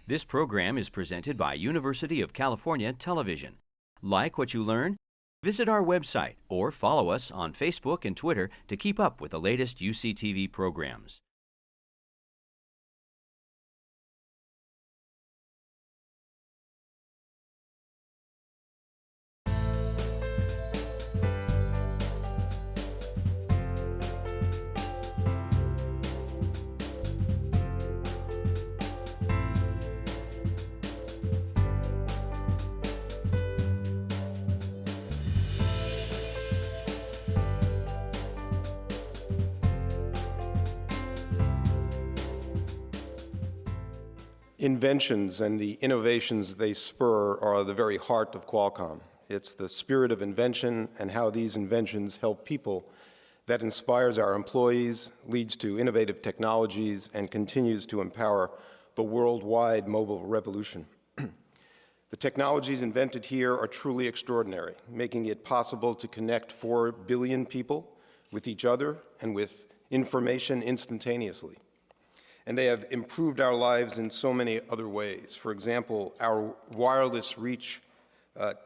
This program is presented by University of California Television. Like what you learn? Visit our website or follow us on Facebook and Twitter to keep up with the latest UCTV programs. Inventions and the innovations they spur are the very heart of Qualcomm. It's the spirit of invention and how these inventions help people that inspires our employees, leads to innovative technologies, and continues to empower the worldwide mobile revolution. The technologies invented here are truly extraordinary, making it possible to connect 4 billion people with each other and with information instantaneously. And they have improved our lives in so many other ways. For example, our wireless reach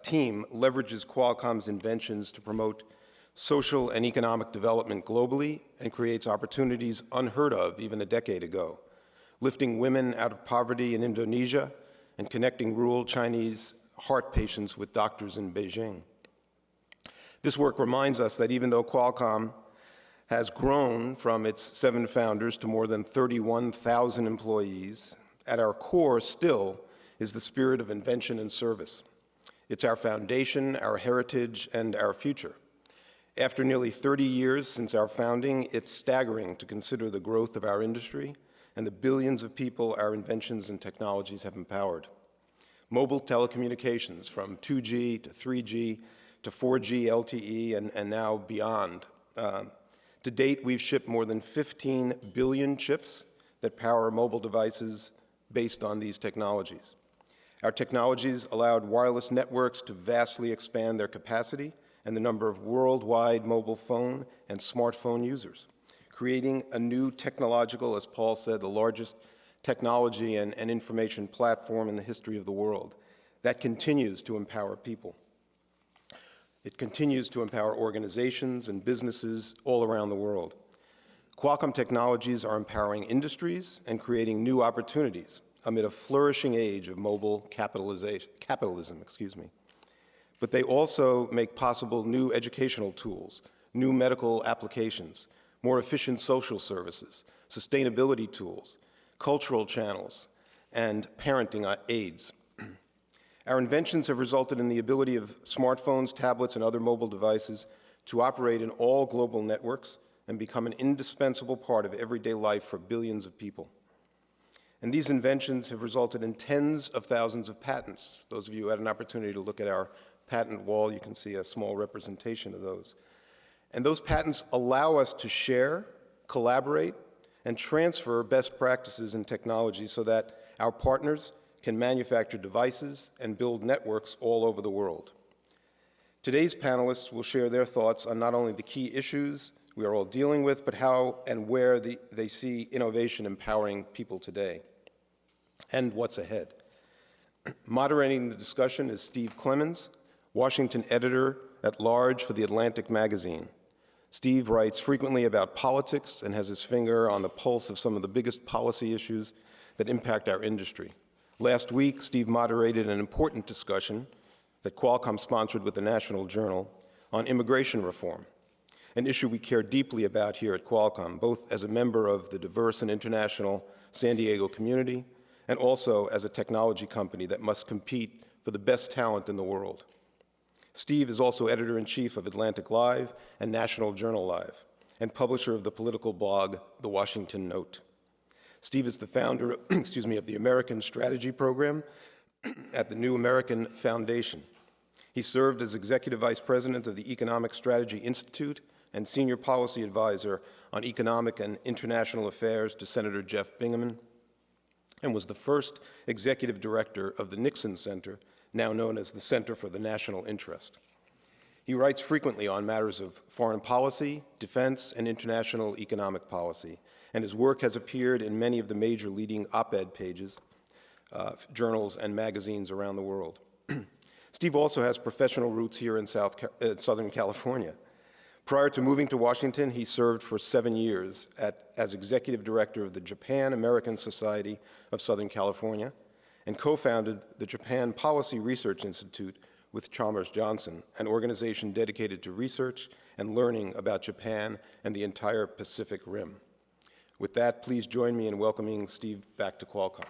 team leverages Qualcomm's inventions to promote social and economic development globally and creates opportunities unheard of even a decade ago, lifting women out of poverty in Indonesia and connecting rural Chinese heart patients with doctors in Beijing. This work reminds us that even though Qualcomm has grown from its 7 founders to more than 31,000 employees, at our core still is the spirit of invention and service. It's our foundation, our heritage, and our future. After nearly 30 years since our founding, it's staggering to consider the growth of our industry and the billions of people our inventions and technologies have empowered. Mobile telecommunications, from 2G to 3G to 4G LTE and now beyond. To date, we've shipped more than 15 billion chips that power mobile devices based on these technologies. Our technologies allowed wireless networks to vastly expand their capacity and the number of worldwide mobile phone and smartphone users, creating a new technological, as Paul said, the largest technology and information platform in the history of the world that continues to empower people. It continues to empower organizations and businesses all around the world. Qualcomm technologies are empowering industries and creating new opportunities amid a flourishing age of mobile capitalism. But they also make possible new educational tools, new medical applications, more efficient social services, sustainability tools, cultural channels, and parenting aids. Our inventions have resulted in the ability of smartphones, tablets, and other mobile devices to operate in all global networks and become an indispensable part of everyday life for billions of people. And these inventions have resulted in tens of thousands of patents. Those of you who had an opportunity to look at our patent wall, you can see a small representation of those. And those patents allow us to share, collaborate, and transfer best practices and technology so that our partners can manufacture devices and build networks all over the world. Today's panelists will share their thoughts on not only the key issues we are all dealing with, but how and where they see innovation empowering people today, and what's ahead. Moderating the discussion is Steve Clemens, Washington editor-at-large for The Atlantic magazine. Steve writes frequently about politics and has his finger on the pulse of some of the biggest policy issues that impact our industry. Last week, Steve moderated an important discussion that Qualcomm sponsored with the National Journal on immigration reform, an issue we care deeply about here at Qualcomm, both as a member of the diverse and international San Diego community and also as a technology company that must compete for the best talent in the world. Steve is also editor-in-chief of Atlantic Live and National Journal Live and publisher of the political blog, The Washington Note. Steve is the founder of the American Strategy Program at the New American Foundation. He served as executive vice president of the Economic Strategy Institute and senior policy advisor on economic and international affairs to Senator Jeff Bingaman, and was the first executive director of the Nixon Center, now known as the Center for the National Interest. He writes frequently on matters of foreign policy, defense, and international economic policy, and his work has appeared in many of the major leading op-ed pages journals and magazines around the world. Steve also has professional roots here in Southern California. Prior to moving to Washington, he served for 7 years as executive director of the Japan-American Society of Southern California and co-founded the Japan Policy Research Institute with Chalmers Johnson, an organization dedicated to research and learning about Japan and the entire Pacific Rim. With that, please join me in welcoming Steve back to Qualcomm.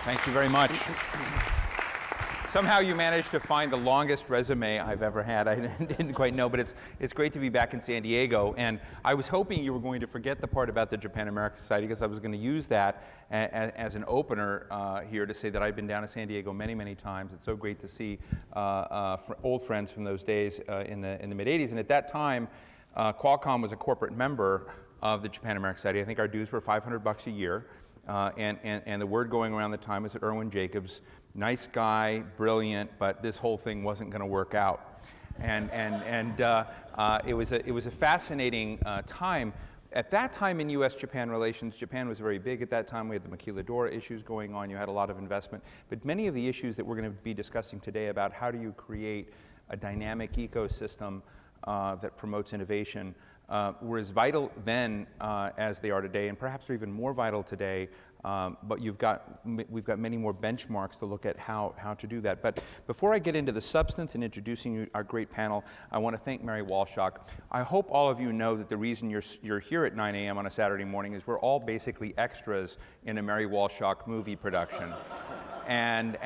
Thank you very much. Somehow you managed to find the longest resume I've ever had. I didn't quite know, but it's great to be back in San Diego. And I was hoping you were going to forget the part about the Japan-American Society, because I was going to use that as an opener here to say that I've been down to San Diego many, many times. It's so great to see old friends from those days in the mid-'80s. And at that time, Qualcomm was a corporate member of the Japan-American Society. I think our dues were $500 a year. And the word going around the time was that Irwin Jacobs, nice guy, brilliant, but this whole thing wasn't going to work out. And it was a fascinating time. At that time in U.S.-Japan relations, Japan was very big at that time. We had the maquiladora issues going on. You had a lot of investment. But many of the issues that we're going to be discussing today about how do you create a dynamic ecosystem that promotes innovation were as vital then as they are today, and perhaps are even more vital today. But we've got many more benchmarks to look at how to do that. But before I get into the substance and introducing you our great panel, I want to thank Mary Walshock. I hope all of you know that the reason you're here at 9 a.m. on a Saturday morning is we're all basically extras in a Mary Walshock movie production. And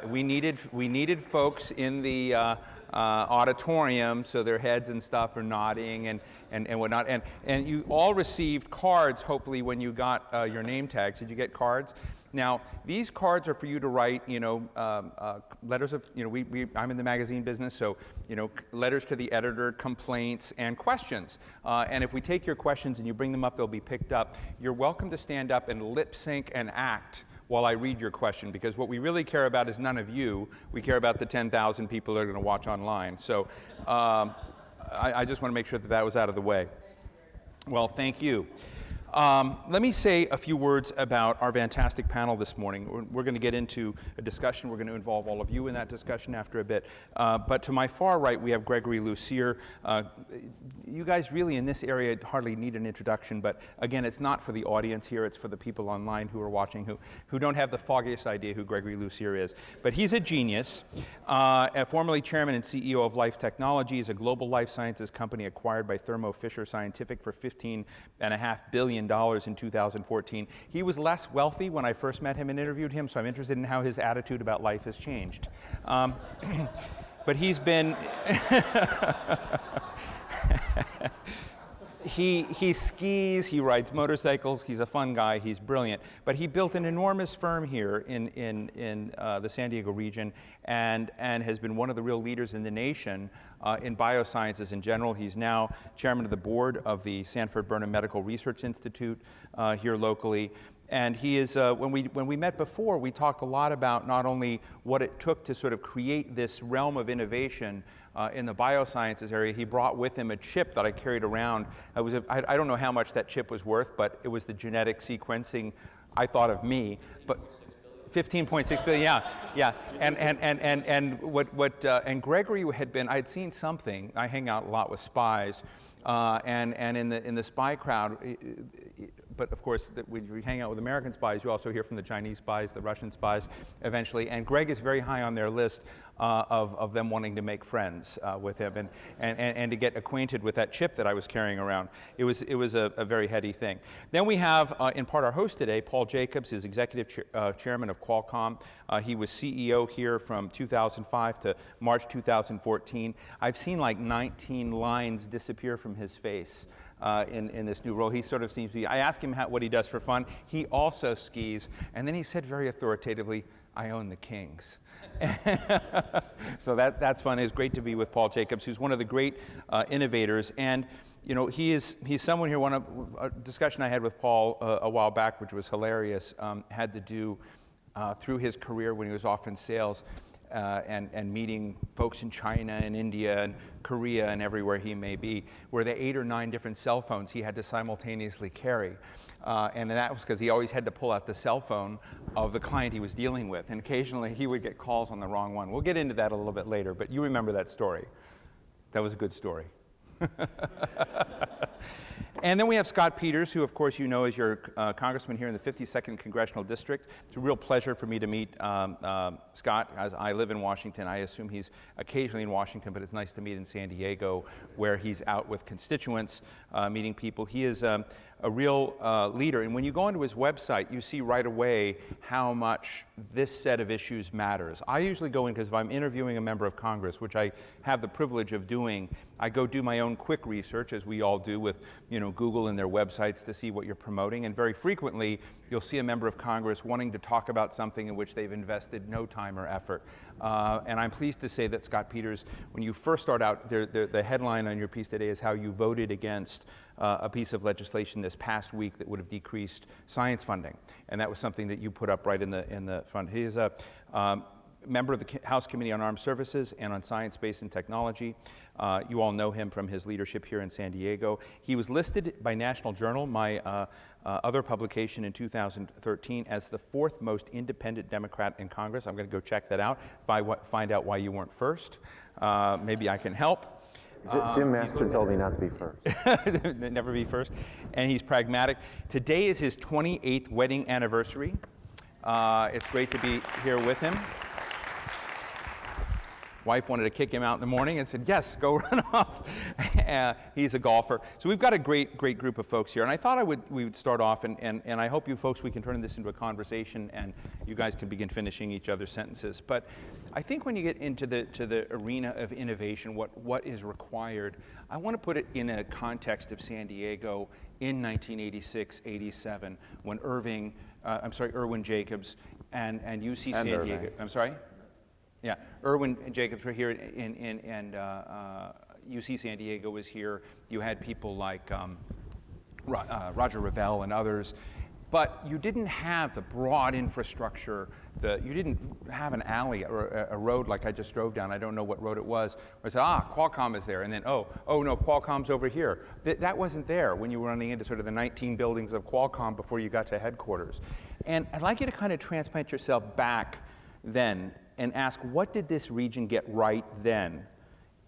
we needed folks in the auditorium, so their heads and stuff are nodding and whatnot. And you all received cards, hopefully, when you got your name tags. Did you get cards? Now, these cards are for you to write, letters of, I'm in the magazine business, so, letters to the editor, complaints, and questions. And if we take your questions and you bring them up, they'll be picked up. You're welcome to stand up and lip sync and act while I read your question, because what we really care about is none of you. We care about the 10,000 people that are going to watch online. So I just want to make sure that that was out of the way. Well, thank you. Let me say a few words about our fantastic panel this morning. We're going to get into a discussion. We're going to involve all of you in that discussion after a bit. But to my far right, we have Gregory Lucier. You guys really in this area hardly need an introduction, but again, it's not for the audience here. It's for the people online who are watching who don't have the foggiest idea who Gregory Lucier is. But he's a genius. Formerly chairman and CEO of Life Technologies, a global life sciences company acquired by Thermo Fisher Scientific for $15.5 billion in 2014. He was less wealthy when I first met him and interviewed him, so I'm interested in how his attitude about life has changed. But he's been... He skis, he rides motorcycles, he's a fun guy, he's brilliant. But he built an enormous firm here in the San Diego region and has been one of the real leaders in the nation in biosciences in general. He's now chairman of the board of the Sanford-Burnham Medical Research Institute here locally. And he is, when we met before, we talked a lot about not only what it took to sort of create this realm of innovation in the biosciences area. He brought with him a chip that I carried around. I don't know how much that chip was worth, but it was the genetic sequencing, I thought of me, but 15.6 billion, yeah. And Gregory had been, I had seen something. I hang out a lot with spies, and in the spy crowd, but of course, when you hang out with American spies, you also hear from the Chinese spies, the Russian spies, eventually. And Greg is very high on their list of them wanting to make friends with him and to get acquainted with that chip that I was carrying around. It was a very heady thing. Then we have, in part, our host today, Paul Jacobs, is executive chairman of Qualcomm. He was CEO here from 2005 to March 2014. I've seen like 19 lines disappear from his face. In this new role. He sort of seems to be, I asked him what he does for fun. He also skis. And then he said very authoritatively, I own the Kings. So that's fun. It's great to be with Paul Jacobs, who's one of the great innovators. And he's someone here, a discussion I had with Paul a while back, which was hilarious, had to do through his career when he was off in sales. and meeting folks in China and India and Korea and everywhere he may be, where the 8 or 9 different cell phones he had to simultaneously carry. And that was because he always had to pull out the cell phone of the client he was dealing with. And occasionally he would get calls on the wrong one. We'll get into that a little bit later, but you remember that story. That was a good story. And then we have Scott Peters, who of course you know is your congressman here in the 52nd Congressional District. It's a real pleasure for me to meet Scott. As I live in Washington, I assume he's occasionally in Washington, but it's nice to meet in San Diego, where he's out with constituents, meeting people. He is a real leader, and when you go onto his website, you see right away how much this set of issues matters. I usually go in because if I'm interviewing a member of Congress, which I have the privilege of doing, I go do my own quick research, as we all do with, Google and their websites to see what you're promoting, and very frequently you'll see a member of Congress wanting to talk about something in which they've invested no time or effort. And I'm pleased to say that Scott Peters, when you first start out, the headline on your piece today is how you voted against a piece of legislation this past week that would have decreased science funding, and that was something that you put up right in the front. He is a member of the House Committee on Armed Services and on Science, Space, and Technology. You all know him from his leadership here in San Diego. He was listed by National Journal, my other publication in 2013, as the 4th most independent Democrat in Congress. I'm going to go check that out, find out why you weren't first. Maybe I can help. Jim Matheson told me not to be first. Never be first. And he's pragmatic. Today is his 28th wedding anniversary. It's great to be here with him. Wife wanted to kick him out in the morning and said, yes, go run off. He's a golfer. So we've got a great group of folks here. And I thought we would start off, and I hope you folks, we can turn this into a conversation and you guys can begin finishing each other's sentences. But I think when you get into the arena of innovation, what is required, I want to put it in a context of San Diego in 1986-87, when Irwin Jacobs and UC San Diego. I'm sorry? Yeah, Irwin and Jacobs were here, and UC San Diego was here. You had people like Roger Revelle and others, but you didn't have the broad infrastructure. You didn't have an alley or a road like I just drove down. I don't know what road it was. Where I said, Qualcomm is there, and then oh no, Qualcomm's over here. That wasn't there when you were running into sort of the 19 buildings of Qualcomm before you got to headquarters. And I'd like you to kind of transplant yourself back then and ask, what did this region get right then?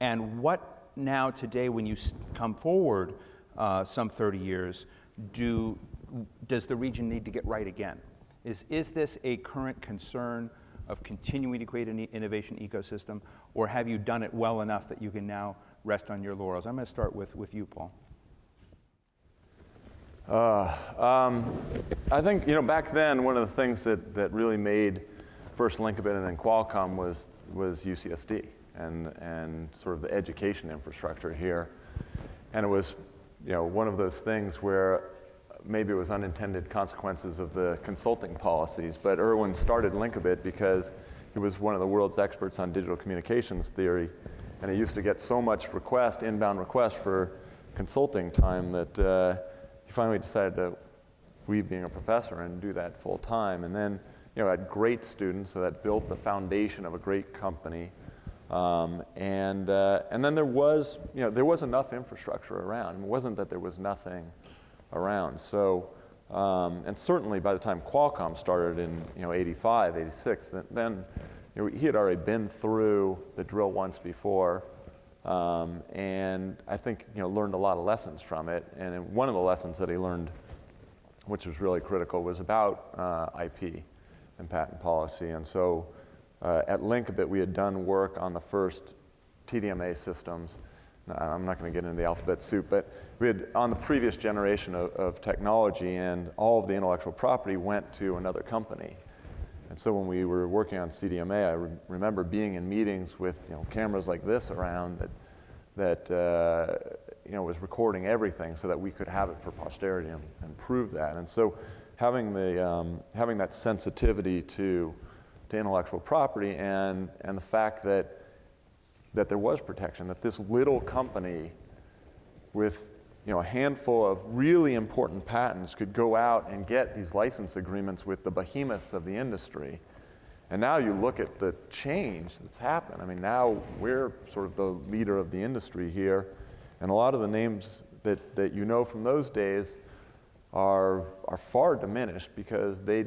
And what now today, when you come forward some 30 years, does the region need to get right again? Is this a current concern of continuing to create an innovation ecosystem, or have you done it well enough that you can now rest on your laurels? I'm going to start with you, Paul. I think, back then, one of the things that really made first Linkabit and then Qualcomm was UCSD and sort of the education infrastructure here. And it was, one of those things where maybe it was unintended consequences of the consulting policies, but Irwin started Linkabit because he was one of the world's experts on digital communications theory, and he used to get so much inbound requests for consulting time that he finally decided to leave being a professor and do that full time. And then had great students, so that built the foundation of a great company. And then there was enough infrastructure around. It wasn't that there was nothing around. So, and certainly by the time Qualcomm started in 85, 86, then he had already been through the drill once before, and I think learned a lot of lessons from it. And one of the lessons that he learned, which was really critical, was about IP and patent policy. And so at Linkabit, we had done work on the first TDMA systems. I'm not going to get into the alphabet soup, but we had on the previous generation of technology, and all of the intellectual property went to another company. And so when we were working on CDMA, I remember being in meetings with cameras like this around that was recording everything so that we could have it for posterity and prove that. And so having that sensitivity to intellectual property and the fact that there was protection, that this little company with a handful of really important patents could go out and get these license agreements with the behemoths of the industry And now you look at the change that's happened. I mean, now we're sort of the leader of the industry here, and a lot of the names that you know from those days are far diminished because they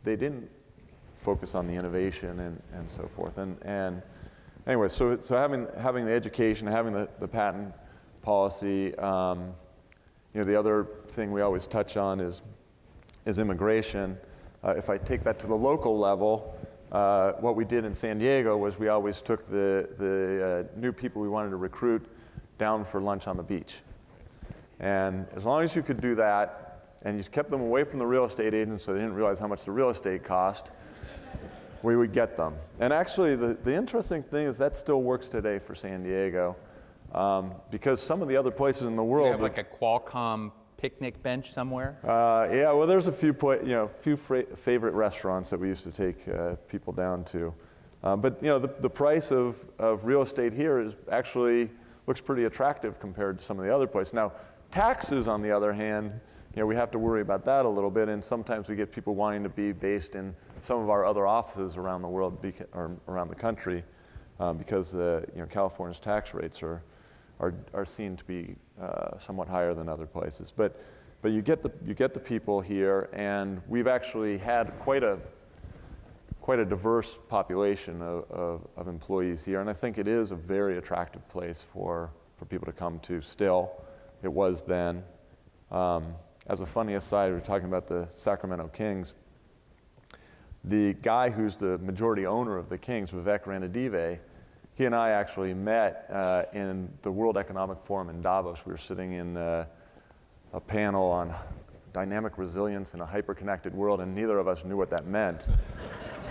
didn't focus on the innovation and so forth. And anyway, so having the education, having the patent policy, the other thing we always touch on is immigration. If I take that to the local level, what we did in San Diego was we always took the new people we wanted to recruit down for lunch on the beach. And as long as you could do that, and you kept them away from the real estate agents so they didn't realize how much the real estate cost, we would get them. And actually, the interesting thing is that still works today for San Diego, because some of the other places in the world— You have like a Qualcomm picnic bench somewhere? Yeah, well, there's a few favorite restaurants that we used to take people down to. But the price of real estate here looks pretty attractive compared to some of the other places. Now, taxes, on the other hand, we have to worry about that a little bit, and sometimes we get people wanting to be based in some of our other offices around the world or around the country, because California's tax rates are seen to be somewhat higher than other places. But you get the people here, and we've actually had quite a diverse population of employees here, and I think it is a very attractive place for people to come to still. It was then. As a funny aside, we were talking about the Sacramento Kings. The guy who's the majority owner of the Kings, Vivek Ranadive, he and I actually met in the World Economic Forum in Davos. We were sitting in a panel on dynamic resilience in a hyper-connected world, and neither of us knew what that meant.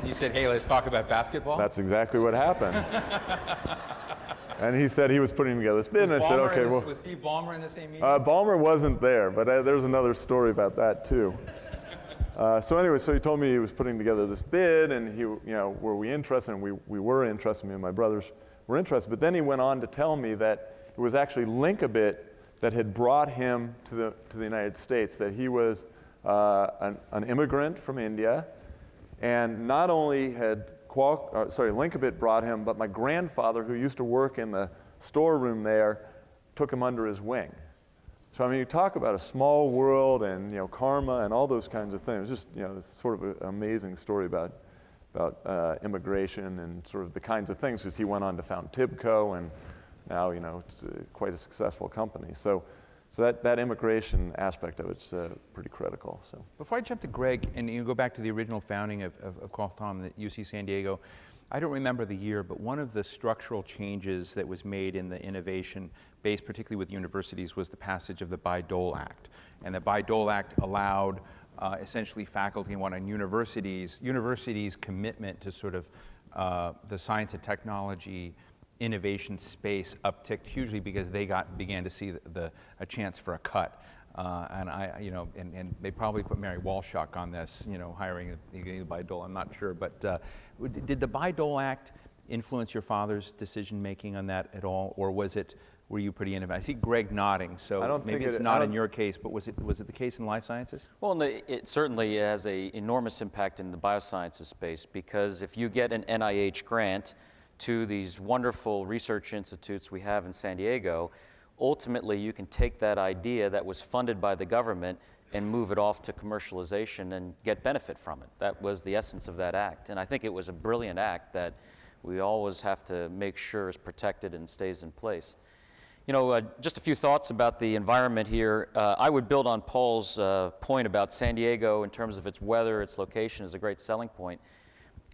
You said, hey, let's talk about basketball? That's exactly what happened. And he said he was putting together this bid, and I said, okay, well— Was Steve Ballmer in the same meeting? Ballmer wasn't there, but there's another story about that, too. So anyway, so he told me he was putting together this bid, and were we interested? And we were interested. Me and my brothers were interested. But then he went on to tell me that it was actually Linkabit that had brought him to the United States. That he was an immigrant from India, and not only had Linkabit brought him, but my grandfather, who used to work in the storeroom there, took him under his wing. So I mean, you talk about a small world and karma and all those kinds of things. Just it's sort of an amazing story about immigration and sort of the kinds of things. Because he went on to found Tibco, and now it's quite a successful company. So that immigration aspect of it's pretty critical. So before I jump to Greg and you go back to the original founding of Qualcomm at UC San Diego, I don't remember the year, but one of the structural changes that was made in the innovation base, particularly with universities, was the passage of the Bayh-Dole Act. And the Bayh-Dole Act allowed essentially faculty on universities' commitment to sort of the science and technology innovation space upticked hugely because they began to see a chance for a cut. And they probably put Mary Walshock on this, hiring the Bayh-Dole, I'm not sure. But did the Bayh-Dole Act influence your father's decision making on that at all, or were you pretty innovative? I see Greg nodding, so maybe it's not in your case, but was it the case in life sciences? Well, it certainly has an enormous impact in the biosciences space, because if you get an NIH grant to these wonderful research institutes we have in San Diego, ultimately you can take that idea that was funded by the government and move it off to commercialization and get benefit from it. That was the essence of that act. And I think it was a brilliant act that we always have to make sure is protected and stays in place. Just a few thoughts about the environment here. I would build on Paul's point about San Diego in terms of its weather, its location is a great selling point.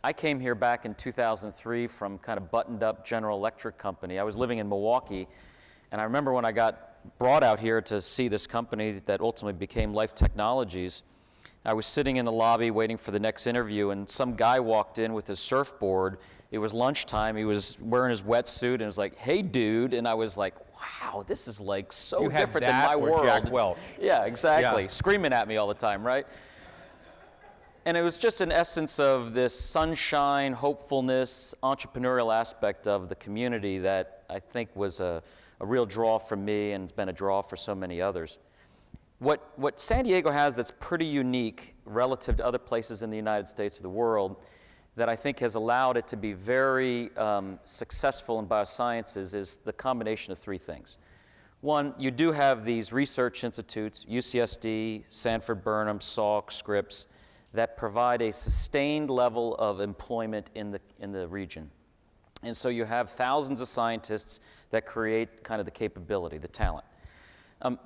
I came here back in 2003 from kind of buttoned up General Electric company. I was living in Milwaukee, and I remember when I got brought out here to see this company that ultimately became Life Technologies, I was sitting in the lobby waiting for the next interview, and some guy walked in with his surfboard. It was lunchtime. He was wearing his wetsuit, and was like, "Hey, dude," and I was like, wow, this is like so different than my world. Jack Welch. Yeah, exactly. Yeah. Screaming at me all the time, right? And it was just an essence of this sunshine, hopefulness, entrepreneurial aspect of the community that I think was a real draw for me, and it's been a draw for so many others. What San Diego has that's pretty unique relative to other places in the United States or the world, that I think has allowed it to be very successful in biosciences is the combination of three things. One, you do have these research institutes, UCSD, Sanford-Burnham, Salk, Scripps, that provide a sustained level of employment in the region. And so you have thousands of scientists that create kind of the capability, the talent.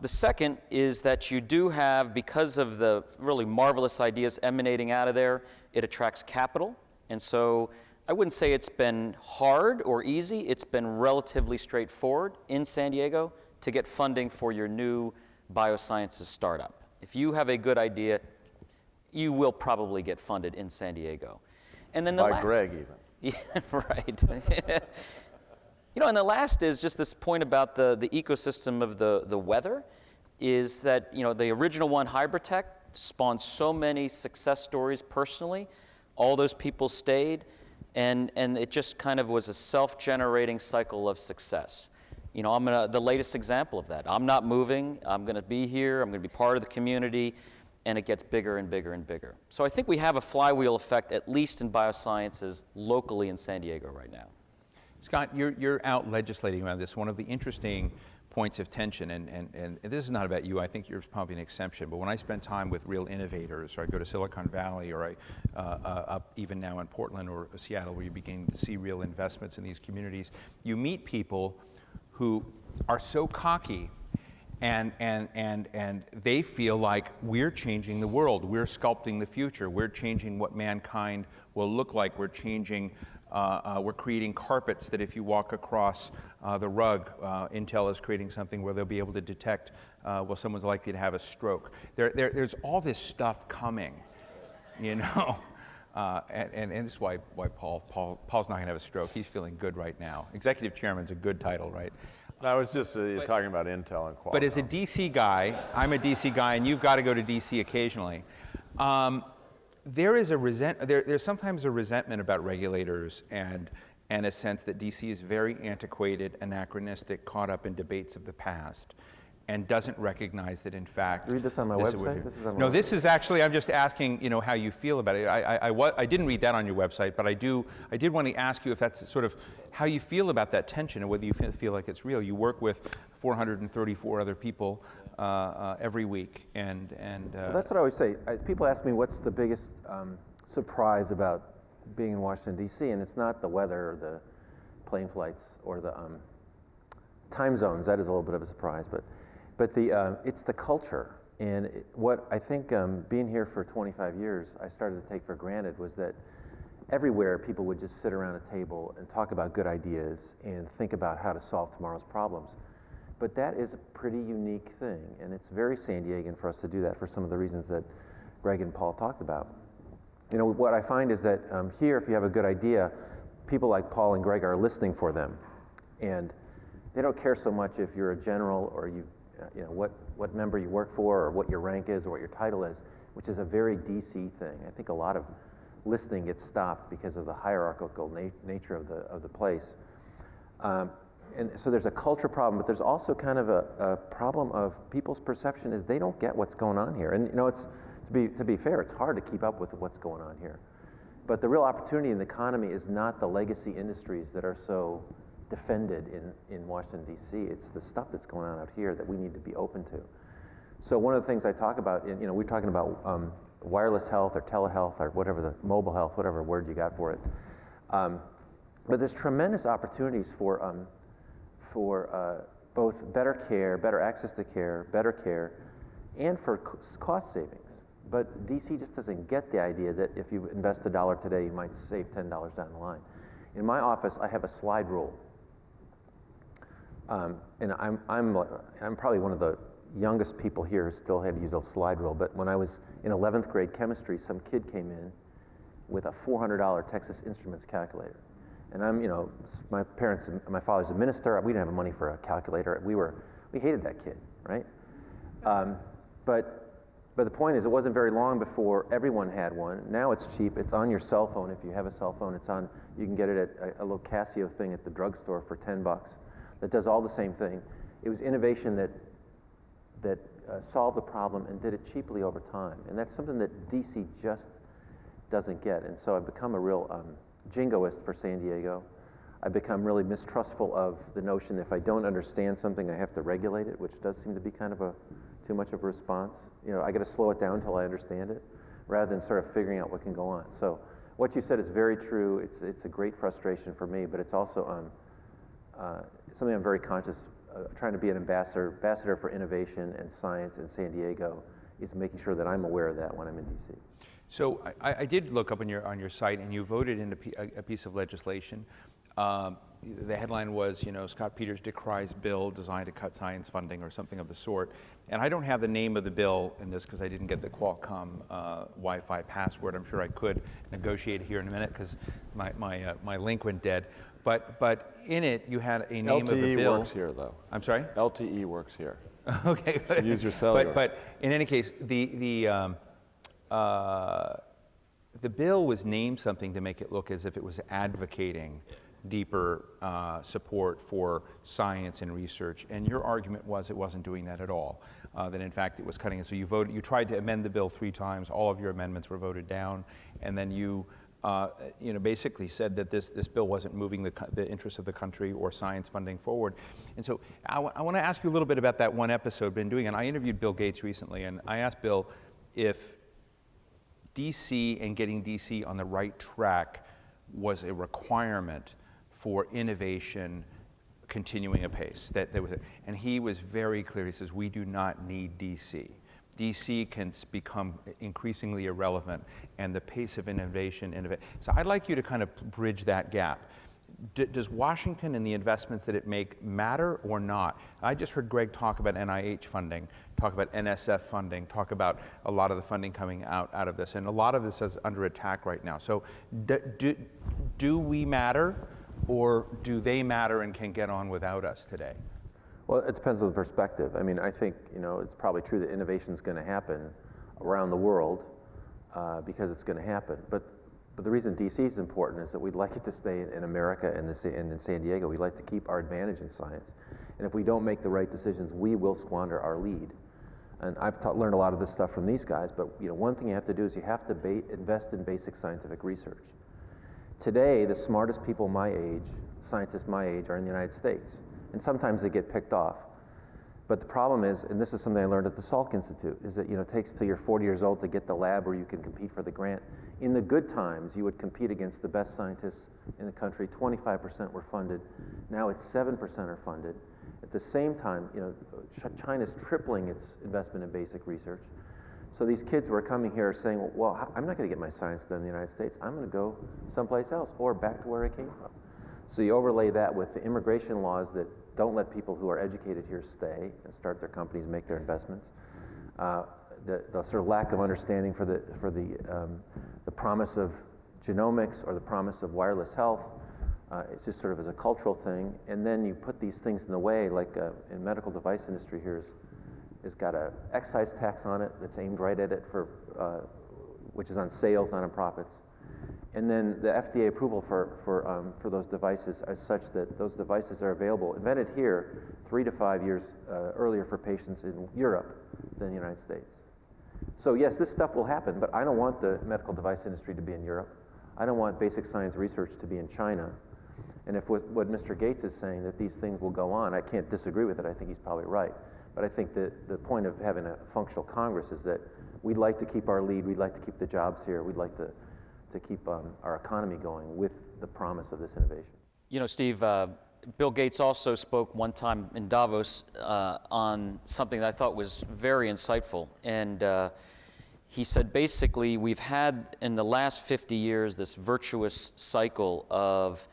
The second is that you do have, because of the really marvelous ideas emanating out of there, it attracts capital. And so I wouldn't say it's been hard or easy. It's been relatively straightforward in San Diego to get funding for your new biosciences startup. If you have a good idea, you will probably get funded in San Diego. And then By Greg, even. Yeah, right. You know, and the last is just this point about the ecosystem of the weather, is that, you know, the original one, Hybritech, spawned so many success stories personally. All those people stayed, and it just kind of was a self-generating cycle of success. You know, I'm the latest example of that. I'm not moving. I'm going to be here. I'm going to be part of the community, and it gets bigger and bigger and bigger. So I think we have a flywheel effect, at least in biosciences, locally in San Diego right now. Scott, you're out legislating around this. One of the interesting points of tension, and this is not about you, I think you're probably an exception, but when I spend time with real innovators, or I go to Silicon Valley, or I up even now in Portland or Seattle, where you begin to see real investments in these communities, you meet people who are so cocky, and they feel like we're changing the world, we're sculpting the future, we're changing what mankind will look like, we're changing, we're creating carpets that if you walk across the rug, Intel is creating something where they'll be able to detect, well, someone's likely to have a stroke. There's all this stuff coming, you know. And this is why Paul's not going to have a stroke. He's feeling good right now. Executive chairman's a good title, right? I was just talking about Intel and Qualcomm. But as a DC guy, I'm a DC guy, and you've got to go to DC occasionally. There's sometimes a resentment about regulators and a sense that DC is very antiquated, anachronistic, caught up in debates of the past, and doesn't recognize that, in fact, read this on my website. This is actually, I'm just asking, you know, how you feel about it. I didn't read that on your website, but I did want to ask you if that's sort of how you feel about that tension, and whether you feel like it's real. You work with 434 other people every week, and well, that's what I always say. As people ask me what's the biggest surprise about being in Washington D.C., and it's not the weather or the plane flights or the time zones. That is a little bit of a surprise, but it's the culture. And what I think being here for 25 years, I started to take for granted was that everywhere people would just sit around a table and talk about good ideas and think about how to solve tomorrow's problems. But that is a pretty unique thing, and it's very San Diegan for us to do that for some of the reasons that Greg and Paul talked about. You know, what I find is that here, if you have a good idea, people like Paul and Greg are listening for them. And they don't care so much if you're a general or you know what member you work for or what your rank is or what your title is, which is a very DC thing. I think a lot of listening gets stopped because of the hierarchical nature of the place. And so there's a culture problem, but there's also kind of a problem of people's perception is they don't get what's going on here. And you know, it's to be fair, it's hard to keep up with what's going on here. But the real opportunity in the economy is not the legacy industries that are so defended in Washington, D.C. It's the stuff that's going on out here that we need to be open to. So one of the things I talk about, you know, we're talking about wireless health or telehealth or whatever, the mobile health, whatever word you got for it. But there's tremendous opportunities for both better care, better access to care, better care, and for cost savings. But DC just doesn't get the idea that if you invest $1 today, you might save $10 down the line. In my office, I have a slide rule. And I'm probably one of the youngest people here who still had to use a slide rule. But when I was in 11th grade chemistry, some kid came in with a $400 Texas Instruments calculator. And my father's a minister. We didn't have money for a calculator. We hated that kid, right? But the point is, it wasn't very long before everyone had one. Now it's cheap. It's on your cell phone. If you have a cell phone, you can get it at a little Casio thing at the drugstore for $10 that does all the same thing. It was innovation that solved the problem and did it cheaply over time. And that's something that DC just doesn't get. And so I've become a real jingoist for San Diego. I've become really mistrustful of the notion that if I don't understand something, I have to regulate it, which does seem to be kind of too much of a response. You know, I got to slow it down until I understand it, rather than sort of figuring out what can go on. So what you said is very true. It's a great frustration for me, but it's also something I'm very conscious trying to be an ambassador for innovation and science in San Diego is making sure that I'm aware of that when I'm in DC. So I did look up on your site, and you voted in a piece of legislation. The headline was, you know, Scott Peters decries bill designed to cut science funding or something of the sort. And I don't have the name of the bill in this because I didn't get the Qualcomm Wi-Fi password. I'm sure I could negotiate it here in a minute because my link went dead. But in it, you had a name of the bill. LTE works here, though. I'm sorry? LTE works here. Okay. Use your cellular. But in any case, the bill was named something to make it look as if it was advocating deeper support for science and research, and your argument was it wasn't doing that at all. That in fact it was cutting it. So you tried to amend the bill 3 times. All of your amendments were voted down, and then you basically said that this bill wasn't moving the interests of the country or science funding forward. And so I want to ask you a little bit about that one episode I've been doing. And I interviewed Bill Gates recently, and I asked Bill if DC and getting DC on the right track was a requirement for innovation continuing apace. And he was very clear. He says, we do not need DC. DC can become increasingly irrelevant, and the pace of innovation. So I'd like you to kind of bridge that gap. Does Washington and the investments that it make matter or not? I just heard Greg talk about NIH funding, talk about NSF funding, talk about a lot of the funding coming out of this, and a lot of this is under attack right now. So do we matter, or do they matter and can get on without us today? Well, it depends on the perspective. I mean, I think, you know, it's probably true that innovation is going to happen around the world because it's going to happen. But the reason DC is important is that we'd like it to stay in America and in San Diego. We'd like to keep our advantage in science. And if we don't make the right decisions, we will squander our lead. And I've learned a lot of this stuff from these guys, but you know, one thing you have to do is you have to invest in basic scientific research. Today, the smartest people my age, scientists my age, are in the United States. And sometimes they get picked off. But the problem is, and this is something I learned at the Salk Institute, is that, you know, it takes till you're 40 years old to get the lab where you can compete for the grant. In the good times, you would compete against the best scientists in the country. 25% were funded. Now it's 7% are funded. At the same time, you know, China's tripling its investment in basic research. So these kids who are coming here are saying, well, I'm not going to get my science done in the United States. I'm going to go someplace else or back to where I came from. So you overlay that with the immigration laws that don't let people who are educated here stay and start their companies, make their investments. The sort of lack of understanding for the promise of genomics or the promise of wireless health. It's just sort of as a cultural thing. And then you put these things in the way, like in medical device industry here has got an excise tax on it that's aimed right at it which is on sales, not on profits. And then the FDA approval for those devices is such that those devices are available, invented here 3 to 5 years earlier for patients in Europe than the United States. So yes, this stuff will happen, but I don't want the medical device industry to be in Europe. I don't want basic science research to be in China. And if what Mr. Gates is saying, that these things will go on, I can't disagree with it. I think he's probably right. But I think that the point of having a functional Congress is that we'd like to keep our lead, we'd like to keep the jobs here, we'd like to keep our economy going with the promise of this innovation. You know, Steve, Bill Gates also spoke one time in Davos on something that I thought was very insightful. And he said, basically, we've had in the last 50 years this virtuous cycle of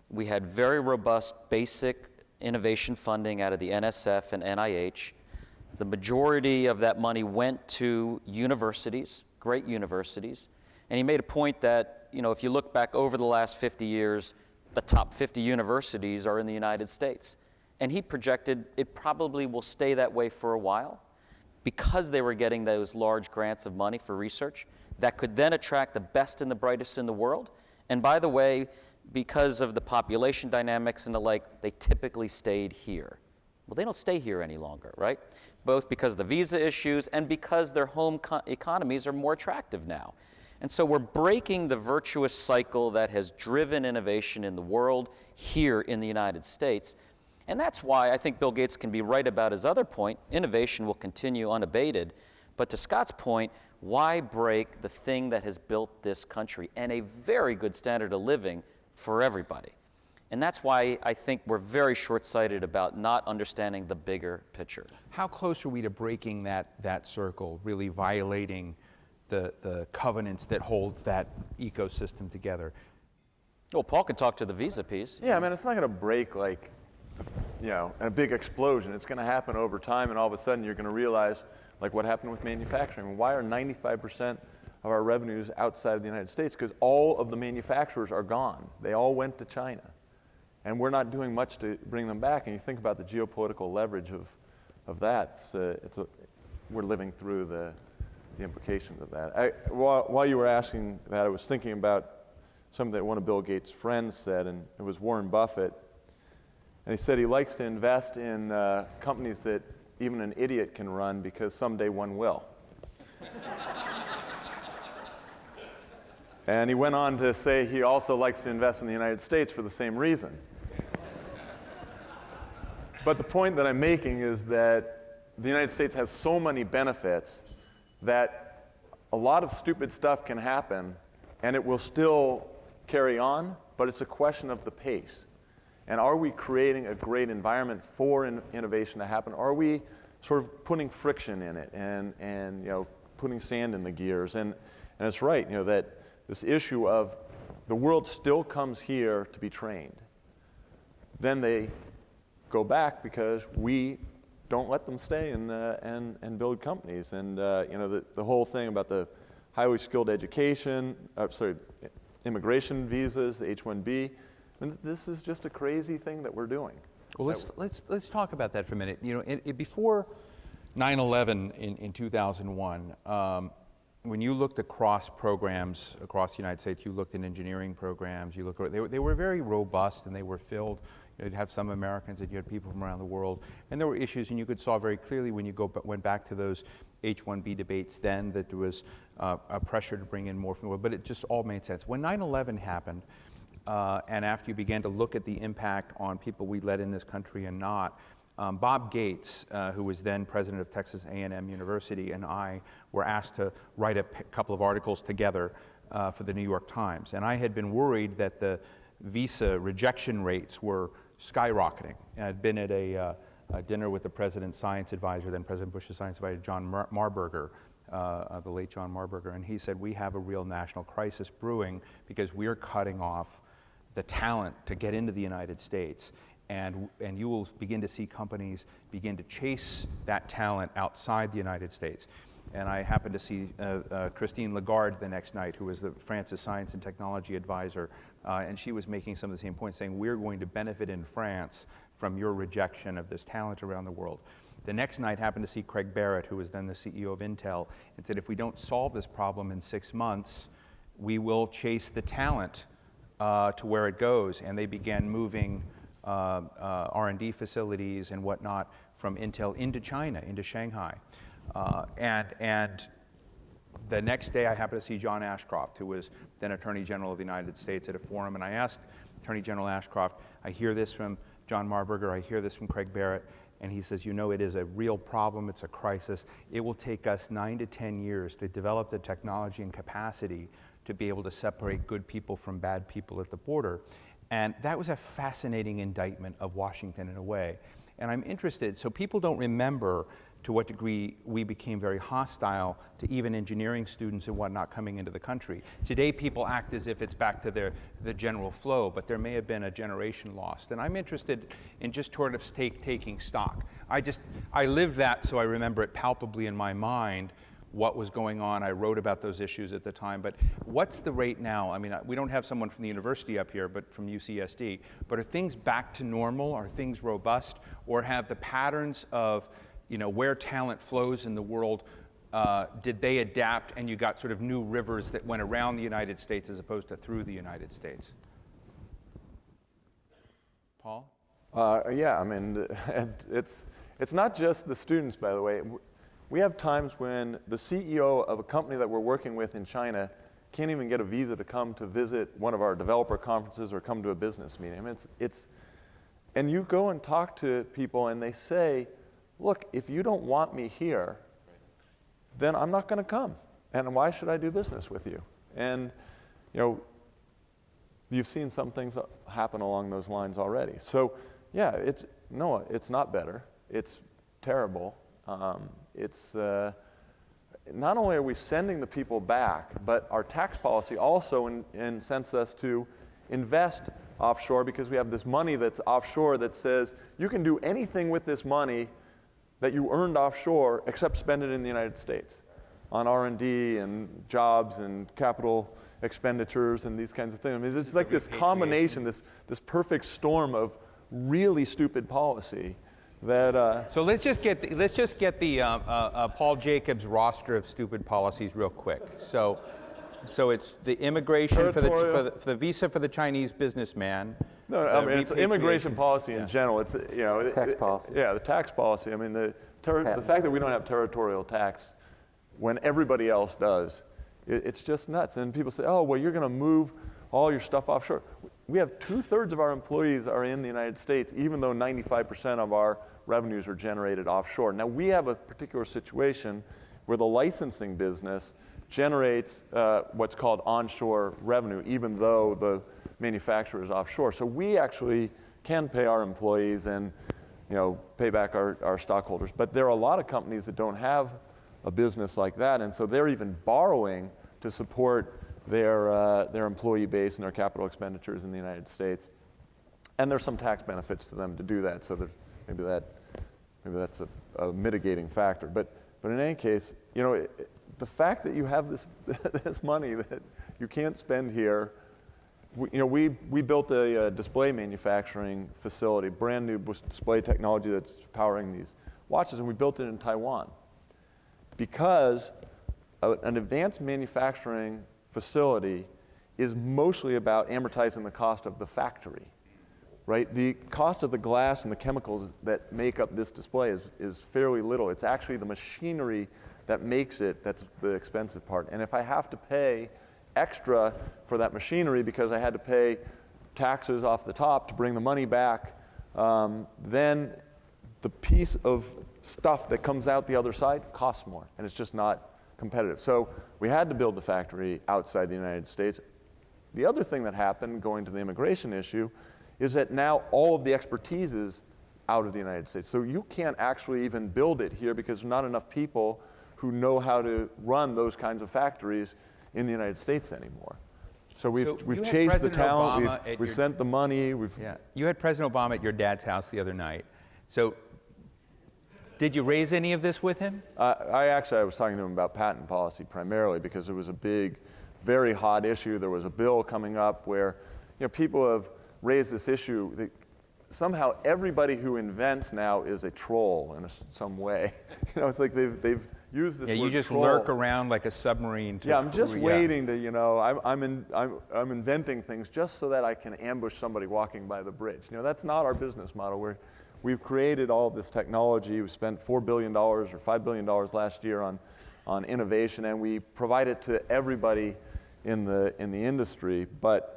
we had very robust basic innovation funding out of the NSF and NIH. The majority of that money went to universities, great universities. And he made a point that, you know, if you look back over the last 50 years, the top 50 universities are in the United States. And he projected it probably will stay that way for a while because they were getting those large grants of money for research that could then attract the best and the brightest in the world. And by the way, because of the population dynamics and the like, they typically stayed here. Well, they don't stay here any longer, right? Both because of the visa issues and because their home economies are more attractive now. And so we're breaking the virtuous cycle that has driven innovation in the world here in the United States. And that's why I think Bill Gates can be right about his other point. Innovation will continue unabated. But to Scott's point, why break the thing that has built this country and a very good standard of living for everybody? And that's why I think we're very short-sighted about not understanding the bigger picture. How close are we to breaking that circle, really violating the covenants that hold that ecosystem together? Well, Paul could talk to the visa piece. Yeah, I mean, it's not going to break like, a big explosion. It's going to happen over time, and all of a sudden you're going to realize, like what happened with manufacturing. Why are 95% of our revenues outside of the United States? Because all of the manufacturers are gone. They all went to China. And we're not doing much to bring them back. And you think about the geopolitical leverage of that. We're living through the implications of that. While you were asking that, I was thinking about something that one of Bill Gates' friends said, and it was Warren Buffett. And he said he likes to invest in companies that even an idiot can run because someday one will. And he went on to say he also likes to invest in the United States for the same reason. But the point that I'm making is that the United States has so many benefits that a lot of stupid stuff can happen and it will still carry on, but it's a question of the pace. And are we creating a great environment for innovation to happen? Are we sort of putting friction in it and putting sand in the gears? And it's right, that this issue of the world still comes here to be trained. Then they go back because we don't let them stay and build companies. And the whole thing about the highly skilled education, immigration visas, H-1B, and this is just a crazy thing that we're doing. Well, let's talk about that for a minute. Before 9/11 in 2001, when you looked across programs across the United States, you looked at engineering programs. They were very robust and they were filled. You'd have some Americans and you had people from around the world, and there were issues, and you saw very clearly when you went back to those H-1B debates then that there was a pressure to bring in more from the world, but it just all made sense. When 9/11 happened, and after you began to look at the impact on people we let in this country and not, Bob Gates, who was then president of Texas A&M University, and I were asked to write a couple of articles together for the New York Times. And I had been worried that the visa rejection rates were skyrocketing. I'd been at a dinner with the president's science advisor, then President Bush's science advisor, John Marburger, the late John Marburger, and he said, we have a real national crisis brewing because we're cutting off the talent to get into the United States. And you will begin to see companies begin to chase that talent outside the United States. And I happened to see Christine Lagarde the next night, who was the France's science and technology advisor, and she was making some of the same points, saying we're going to benefit in France from your rejection of this talent around the world. The next night happened to see Craig Barrett, who was then the CEO of Intel, and said if we don't solve this problem in 6 months, we will chase the talent to where it goes. And they began moving R&D facilities and whatnot from Intel into China, into Shanghai. And the next day I happened to see John Ashcroft, who was then Attorney General of the United States, at a forum, and I asked Attorney General Ashcroft, I hear this from John Marburger, I hear this from Craig Barrett, and he says, it is a real problem, it's a crisis. It will take us 9 to 10 years to develop the technology and capacity to be able to separate good people from bad people at the border. And that was a fascinating indictment of Washington in a way. And I'm interested, so people don't remember to what degree we became very hostile to even engineering students and whatnot coming into the country. Today, people act as if it's back to the general flow, but there may have been a generation lost. And I'm interested in just sort of taking stock. I lived that, so I remember it palpably in my mind, what was going on. I wrote about those issues at the time, but what's the rate now? I mean, we don't have someone from the university up here, but from UCSD, but are things back to normal? Are things robust? Or have the patterns of where talent flows in the world, did they adapt and you got sort of new rivers that went around the United States as opposed to through the United States? Paul? Yeah, I mean, it's not just the students, by the way. We have times when the CEO of a company that we're working with in China can't even get a visa to come to visit one of our developer conferences or come to a business meeting. I mean, and you go and talk to people and they say, look, if you don't want me here, then I'm not going to come. And why should I do business with you? And, you know, you've seen some things happen along those lines already. So, yeah, it's not better. It's terrible. Not only are we sending the people back, but our tax policy also incents us to invest offshore because we have this money that's offshore that says you can do anything with this money that you earned offshore except spend it in the United States on R&D and jobs and capital expenditures and these kinds of things. I mean, it's like this combination, this perfect storm of really stupid policy that. So let's just get the Paul Jacobs roster of stupid policies real quick. So it's the immigration for the visa for the Chinese businessman. No, I mean it's immigration policy in general. It's tax policy. Yeah, the tax policy. I mean the fact that we don't have territorial tax when everybody else does, it's just nuts. And people say, oh well, you're going to move all your stuff offshore. We have 2/3 of our employees are in the United States, even though 95% of our revenues are generated offshore. Now we have a particular situation where the licensing business generates what's called onshore revenue, even though the manufacturer is offshore. So we actually can pay our employees and pay back our stockholders. But there are a lot of companies that don't have a business like that, and so they're even borrowing to support their employee base and their capital expenditures in the United States. And there's some tax benefits to them to do that, so that maybe that's a mitigating factor. But in any case, the fact that you have this money that you can't spend here, we built a display manufacturing facility, brand new display technology that's powering these watches, and we built it in Taiwan because an advanced manufacturing facility is mostly about amortizing the cost of the factory, right? The cost of the glass and the chemicals that make up this display is fairly little. It's actually the machinery that makes it that's the expensive part. And if I have to pay extra for that machinery because I had to pay taxes off the top to bring the money back, then the piece of stuff that comes out the other side costs more, and it's just not competitive. So we had to build the factory outside the United States. The other thing that happened, going to the immigration issue, is that now all of the expertise is out of the United States. So you can't actually even build it here because there's not enough people who know how to run those kinds of factories in the United States anymore. So we've chased the talent, we've sent the money. You had President Obama at your dad's house the other night. So did you raise any of this with him? I was talking to him about patent policy primarily because it was a big, very hot issue. There was a bill coming up where people have raised this issue that somehow everybody who invents now is a troll in some way. It's like they've used this word you just troll. lurk around like a submarine. I'm just waiting to, I'm inventing things just so that I can ambush somebody walking by the bridge. That's not our business model. We've created all of this technology. We spent $4 billion or $5 billion last year on innovation, and we provide it to everybody in the industry. But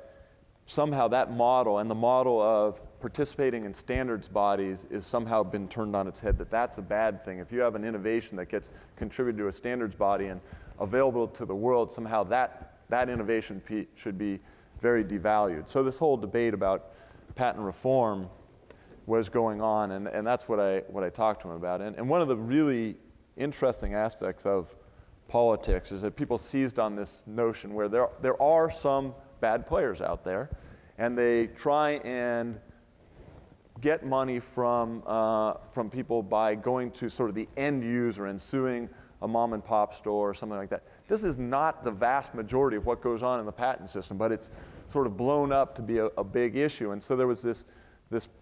somehow that model and the model of participating in standards bodies is somehow been turned on its head, that's a bad thing. If you have an innovation that gets contributed to a standards body and available to the world, somehow that innovation should be very devalued. So this whole debate about patent reform was going on, and that's what I talked to him about. And one of the really interesting aspects of politics is that people seized on this notion where there are some bad players out there, and they try and get money from people by going to sort of the end user and suing a mom and pop store or something like that. This is not the vast majority of what goes on in the patent system, but it's sort of blown up to be a big issue. And so there was this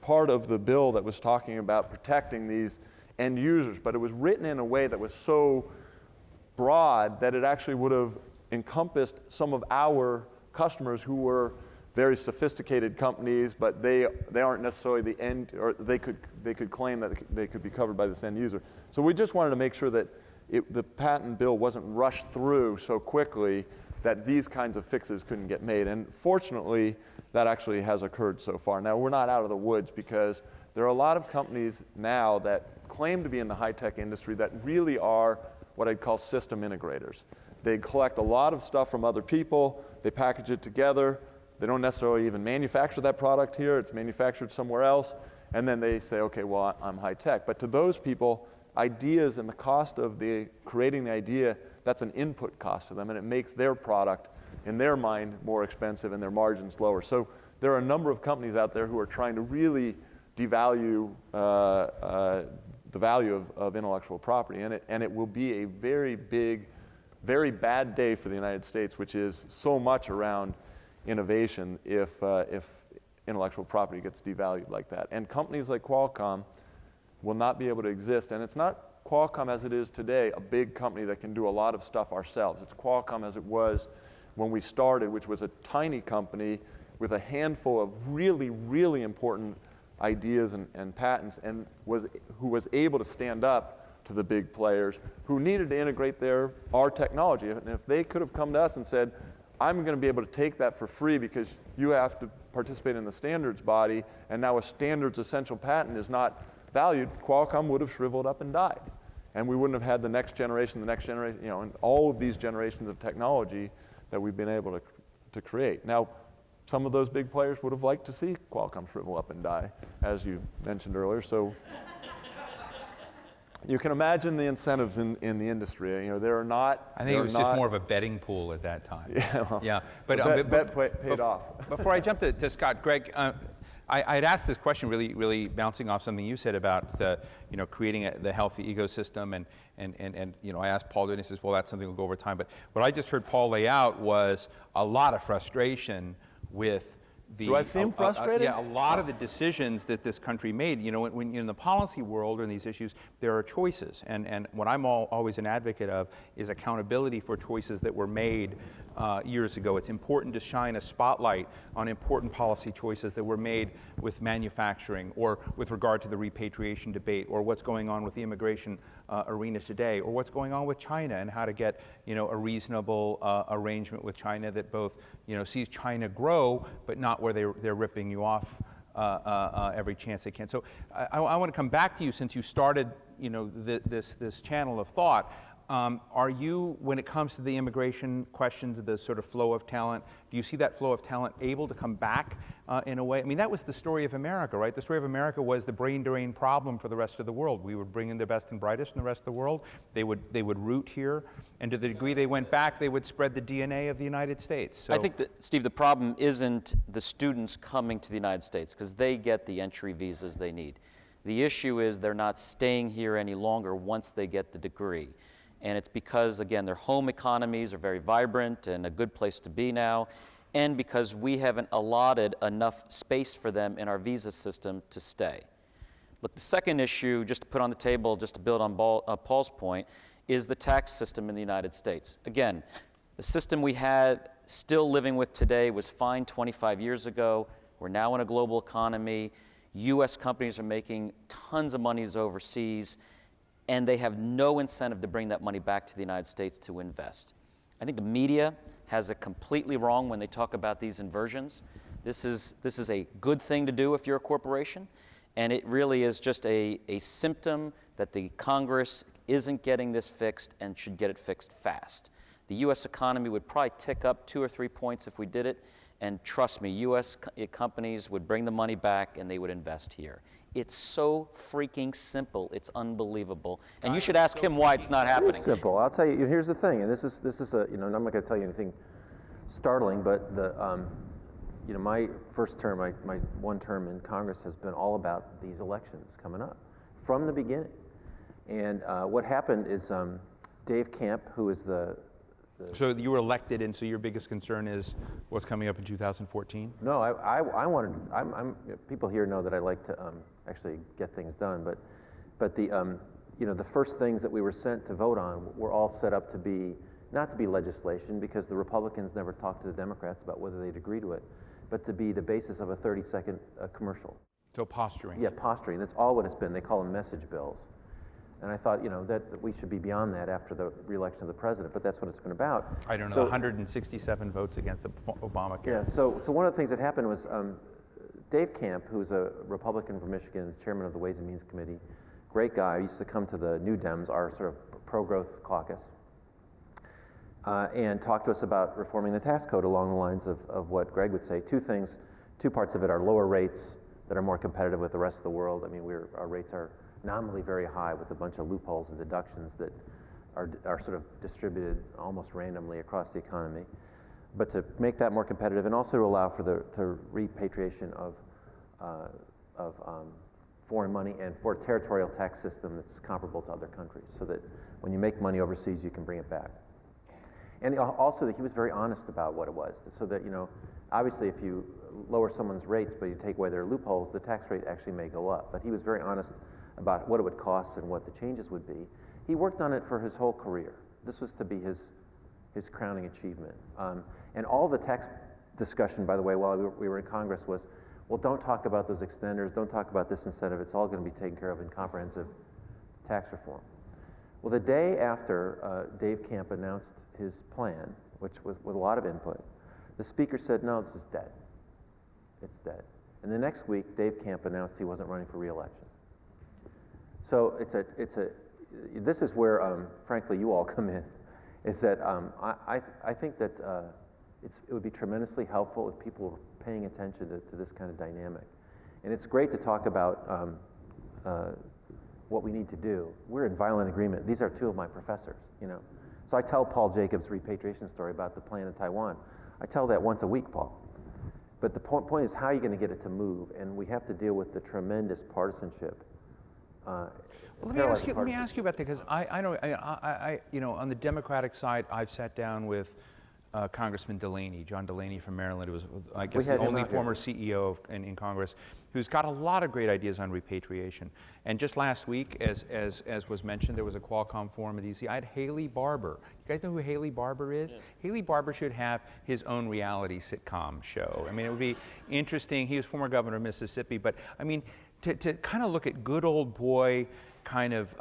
part of the bill that was talking about protecting these end users, but it was written in a way that was so broad that it actually would have encompassed some of our customers who were very sophisticated companies, but they aren't necessarily the end, or they could claim that they could be covered by this end user. So we just wanted to make sure that the patent bill wasn't rushed through so quickly that these kinds of fixes couldn't get made. And fortunately, that actually has occurred so far. Now, we're not out of the woods because there are a lot of companies now that claim to be in the high-tech industry that really are what I'd call system integrators. They collect a lot of stuff from other people, they package it together, they don't necessarily even manufacture that product here, it's manufactured somewhere else, and then they say, okay, well, I'm high-tech. But to those people, ideas and the cost of creating the idea, that's an input cost to them, and it makes their product, in their mind, more expensive and their margins lower. So there are a number of companies out there who are trying to really devalue the value of intellectual property, and it will be a very big, very bad day for the United States, which is so much around innovation if intellectual property gets devalued like that. And companies like Qualcomm will not be able to exist. And it's not Qualcomm as it is today, a big company that can do a lot of stuff ourselves. It's Qualcomm as it was when we started, which was a tiny company with a handful of really, really important ideas and patents, and who was able to stand up to the big players who needed to integrate our technology. And if they could have come to us and said, I'm going to be able to take that for free because you have to participate in the standards body, and now a standards essential patent is not valued, Qualcomm would have shriveled up and died. And we wouldn't have had the next generation, and all of these generations of technology that we've been able to create. Now, some of those big players would have liked to see Qualcomm shrivel up and die, as you mentioned earlier. So you can imagine the incentives in the industry. There are not. I think it was just more of a betting pool at that time. Yeah. Well, yeah. Bet paid off. Before I jump to Scott, Greg, I'd asked this question really bouncing off something you said about the, creating the healthy ecosystem, and I asked Paul, and he says, well, that's something we'll go over time. But what I just heard Paul lay out was a lot of frustration with the. Do I seem frustrated? Yeah, a lot of the decisions that this country made. When in the policy world and these issues, there are choices, and what I'm always an advocate of is accountability for choices that were made years ago. It's important to shine a spotlight on important policy choices that were made with manufacturing, or with regard to the repatriation debate, or what's going on with the immigration arena today, or what's going on with China and how to get a reasonable arrangement with China that both sees China grow, but not where they're ripping you off every chance they can. So I want to come back to you, since you started this channel of thought. Are you, when it comes to the immigration questions, the sort of flow of talent, do you see that flow of talent able to come back in a way? I mean, that was the story of America, right? The story of America was the brain drain problem for the rest of the world. We would bring in the best and brightest in the rest of the world. They would root here, and to the degree they went back, they would spread the DNA of the United States. So, I think that, Steve, the problem isn't the students coming to the United States, because they get the entry visas they need. The issue is they're not staying here any longer once they get the degree. And it's because, again, their home economies are very vibrant and a good place to be now, and because we haven't allotted enough space for them in our visa system to stay. Look, the second issue, just to put on the table, just to build on Paul's point, is the tax system in the United States. Again, the system we had still living with today was fine 25 years ago. We're now in a global economy. U.S. companies are making tons of money overseas, and they have no incentive to bring that money back to the United States to invest. I think the media has it completely wrong when they talk about these inversions. This is a good thing to do if you're a corporation, and it really is just a symptom that the Congress isn't getting this fixed and should get it fixed fast. The U.S. economy would probably tick up 2 or 3 points if we did it, and trust me, U.S. companies would bring the money back and they would invest here. It's so freaking simple. It's unbelievable. And you should ask him why it's not happening. It's simple. I'll tell you. Here's the thing, and this is a, and I'm not going to tell you anything startling, but the my first term, my one term in Congress has been all about these elections coming up from the beginning. And what happened is Dave Camp, who is the So you were elected, and so your biggest concern is what's coming up in 2014? No, I wanted. People here know that I like to actually get things done, but the the first things that we were sent to vote on were all set up to be not to be legislation, because the Republicans never talked to the Democrats about whether they'd agree to it, but to be the basis of a 30-second commercial. So posturing. Yeah, posturing. That's all what it's been. They call them message bills. And I thought, that we should be beyond that after the re-election of the president, but that's what it's been about. I don't know, So, 167 votes against Obamacare. Yeah, so one of the things that happened was Dave Camp, who's a Republican from Michigan, chairman of the Ways and Means Committee, great guy, used to come to the New Dems, our sort of pro-growth caucus, and talk to us about reforming the tax code along the lines of what Greg would say. Two parts of it are lower rates that are more competitive with the rest of the world. I mean, our rates are nominally very high with a bunch of loopholes and deductions that are sort of distributed almost randomly across the economy. But to make that more competitive and also to allow for the repatriation of foreign money and for a territorial tax system that's comparable to other countries, so that when you make money overseas, you can bring it back. And also that he was very honest about what it was, so that, obviously if you lower someone's rates but you take away their loopholes, the tax rate actually may go up. But he was very honest about what it would cost and what the changes would be. He worked on it for his whole career. This was to be his crowning achievement. And all the tax discussion, by the way, while we were in Congress was, well, don't talk about those extenders, don't talk about this incentive, it's all going to be taken care of in comprehensive tax reform. Well, the day after Dave Camp announced his plan, which was with a lot of input, the speaker said, no, this is dead. It's dead. And the next week, Dave Camp announced he wasn't running for re-election. So this is where, frankly, you all come in, is that I think that it would be tremendously helpful if people were paying attention to this kind of dynamic. And it's great to talk about what we need to do. We're in violent agreement. These are two of my professors, So I tell Paul Jacobs' repatriation story about the plan in Taiwan. I tell that once a week, Paul. But the point is, how are you going to get it to move? And we have to deal with the tremendous partisanship. Well, let me ask you about that, because I know, on the Democratic side, I've sat down with Congressman Delaney, John Delaney from Maryland, who was, I guess, the only former CEO in Congress, who's got a lot of great ideas on repatriation. And just last week, as was mentioned, there was a Qualcomm forum in DC. I had Haley Barbour. You guys know who Haley Barbour is? Yeah. Haley Barbour should have his own reality sitcom show. I mean, it would be interesting. He was former governor of Mississippi, but I mean, to kind of look at good old boy kind of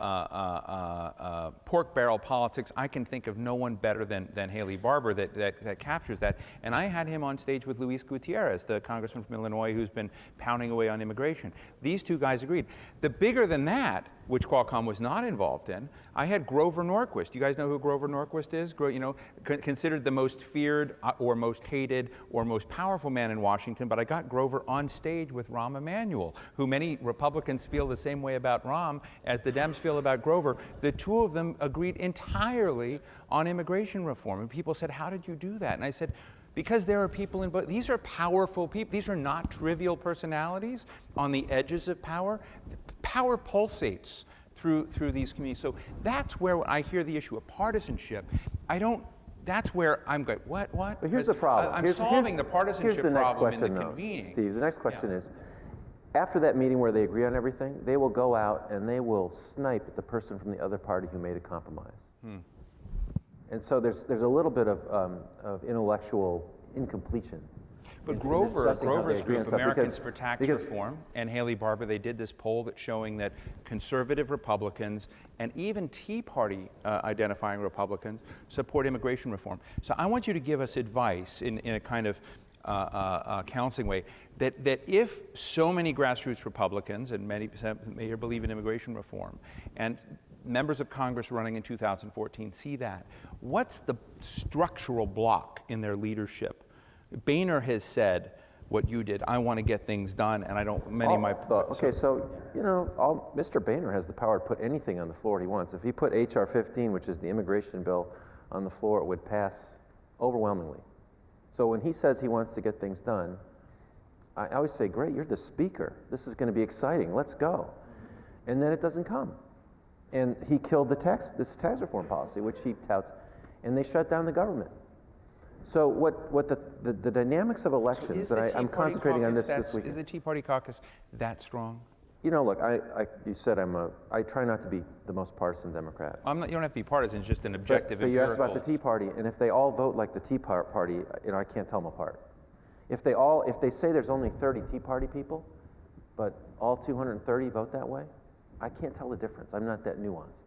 pork barrel politics, I can think of no one better than Haley Barbour that captures that. And I had him on stage with Luis Gutierrez, the congressman from Illinois who's been pounding away on immigration. These two guys agreed. The bigger than that, which Qualcomm was not involved in, I had Grover Norquist. You guys know who Grover Norquist is? Considered the most feared or most hated or most powerful man in Washington, but I got Grover on stage with Rahm Emanuel, who many Republicans feel the same way about Rahm as the Dems feel about Grover. The two of them agreed entirely on immigration reform. And people said, how did you do that? And I said, because there are people in both. These are powerful people. These are not trivial personalities on the edges of power. Power pulsates through these communities. So that's where I hear the issue of partisanship. That's where I'm going, what? But here's the problem. I'm solving the partisanship problem. Here's the next question, in the convening. Steve. The next question is, after that meeting where they agree on everything, they will go out and they will snipe at the person from the other party who made a compromise. And so there's a little bit of intellectual incompletion. But Grover's group, Americans for Tax Reform, and Haley Barbour, they did this poll that's showing that conservative Republicans and even Tea Party identifying Republicans support immigration reform. So I want you to give us advice in a kind of counseling way that if so many grassroots Republicans and many may believe in immigration reform and members of Congress running in 2014 see that, what's the structural block in their leadership? Boehner has said what you did. I want to get things done, and I don't. Okay, so Mr. Boehner has the power to put anything on the floor he wants. If he put H.R. 15, which is the immigration bill, on the floor, it would pass overwhelmingly. So when he says he wants to get things done, I always say, great, you're the speaker. This is going to be exciting. Let's go. And then it doesn't come. And he killed this tax reform policy, which he touts, and they shut down the government. So what the dynamics of elections, and I'm concentrating on this week. Is the Tea Party caucus that strong? Look, you said I try not to be the most partisan Democrat. You don't have to be partisan, it's just an objective. But you asked about the Tea Party, and if they all vote like the Tea Party, I can't tell them apart. If they say there's only 30 Tea Party people, but all 230 vote that way, I can't tell the difference. I'm not that nuanced.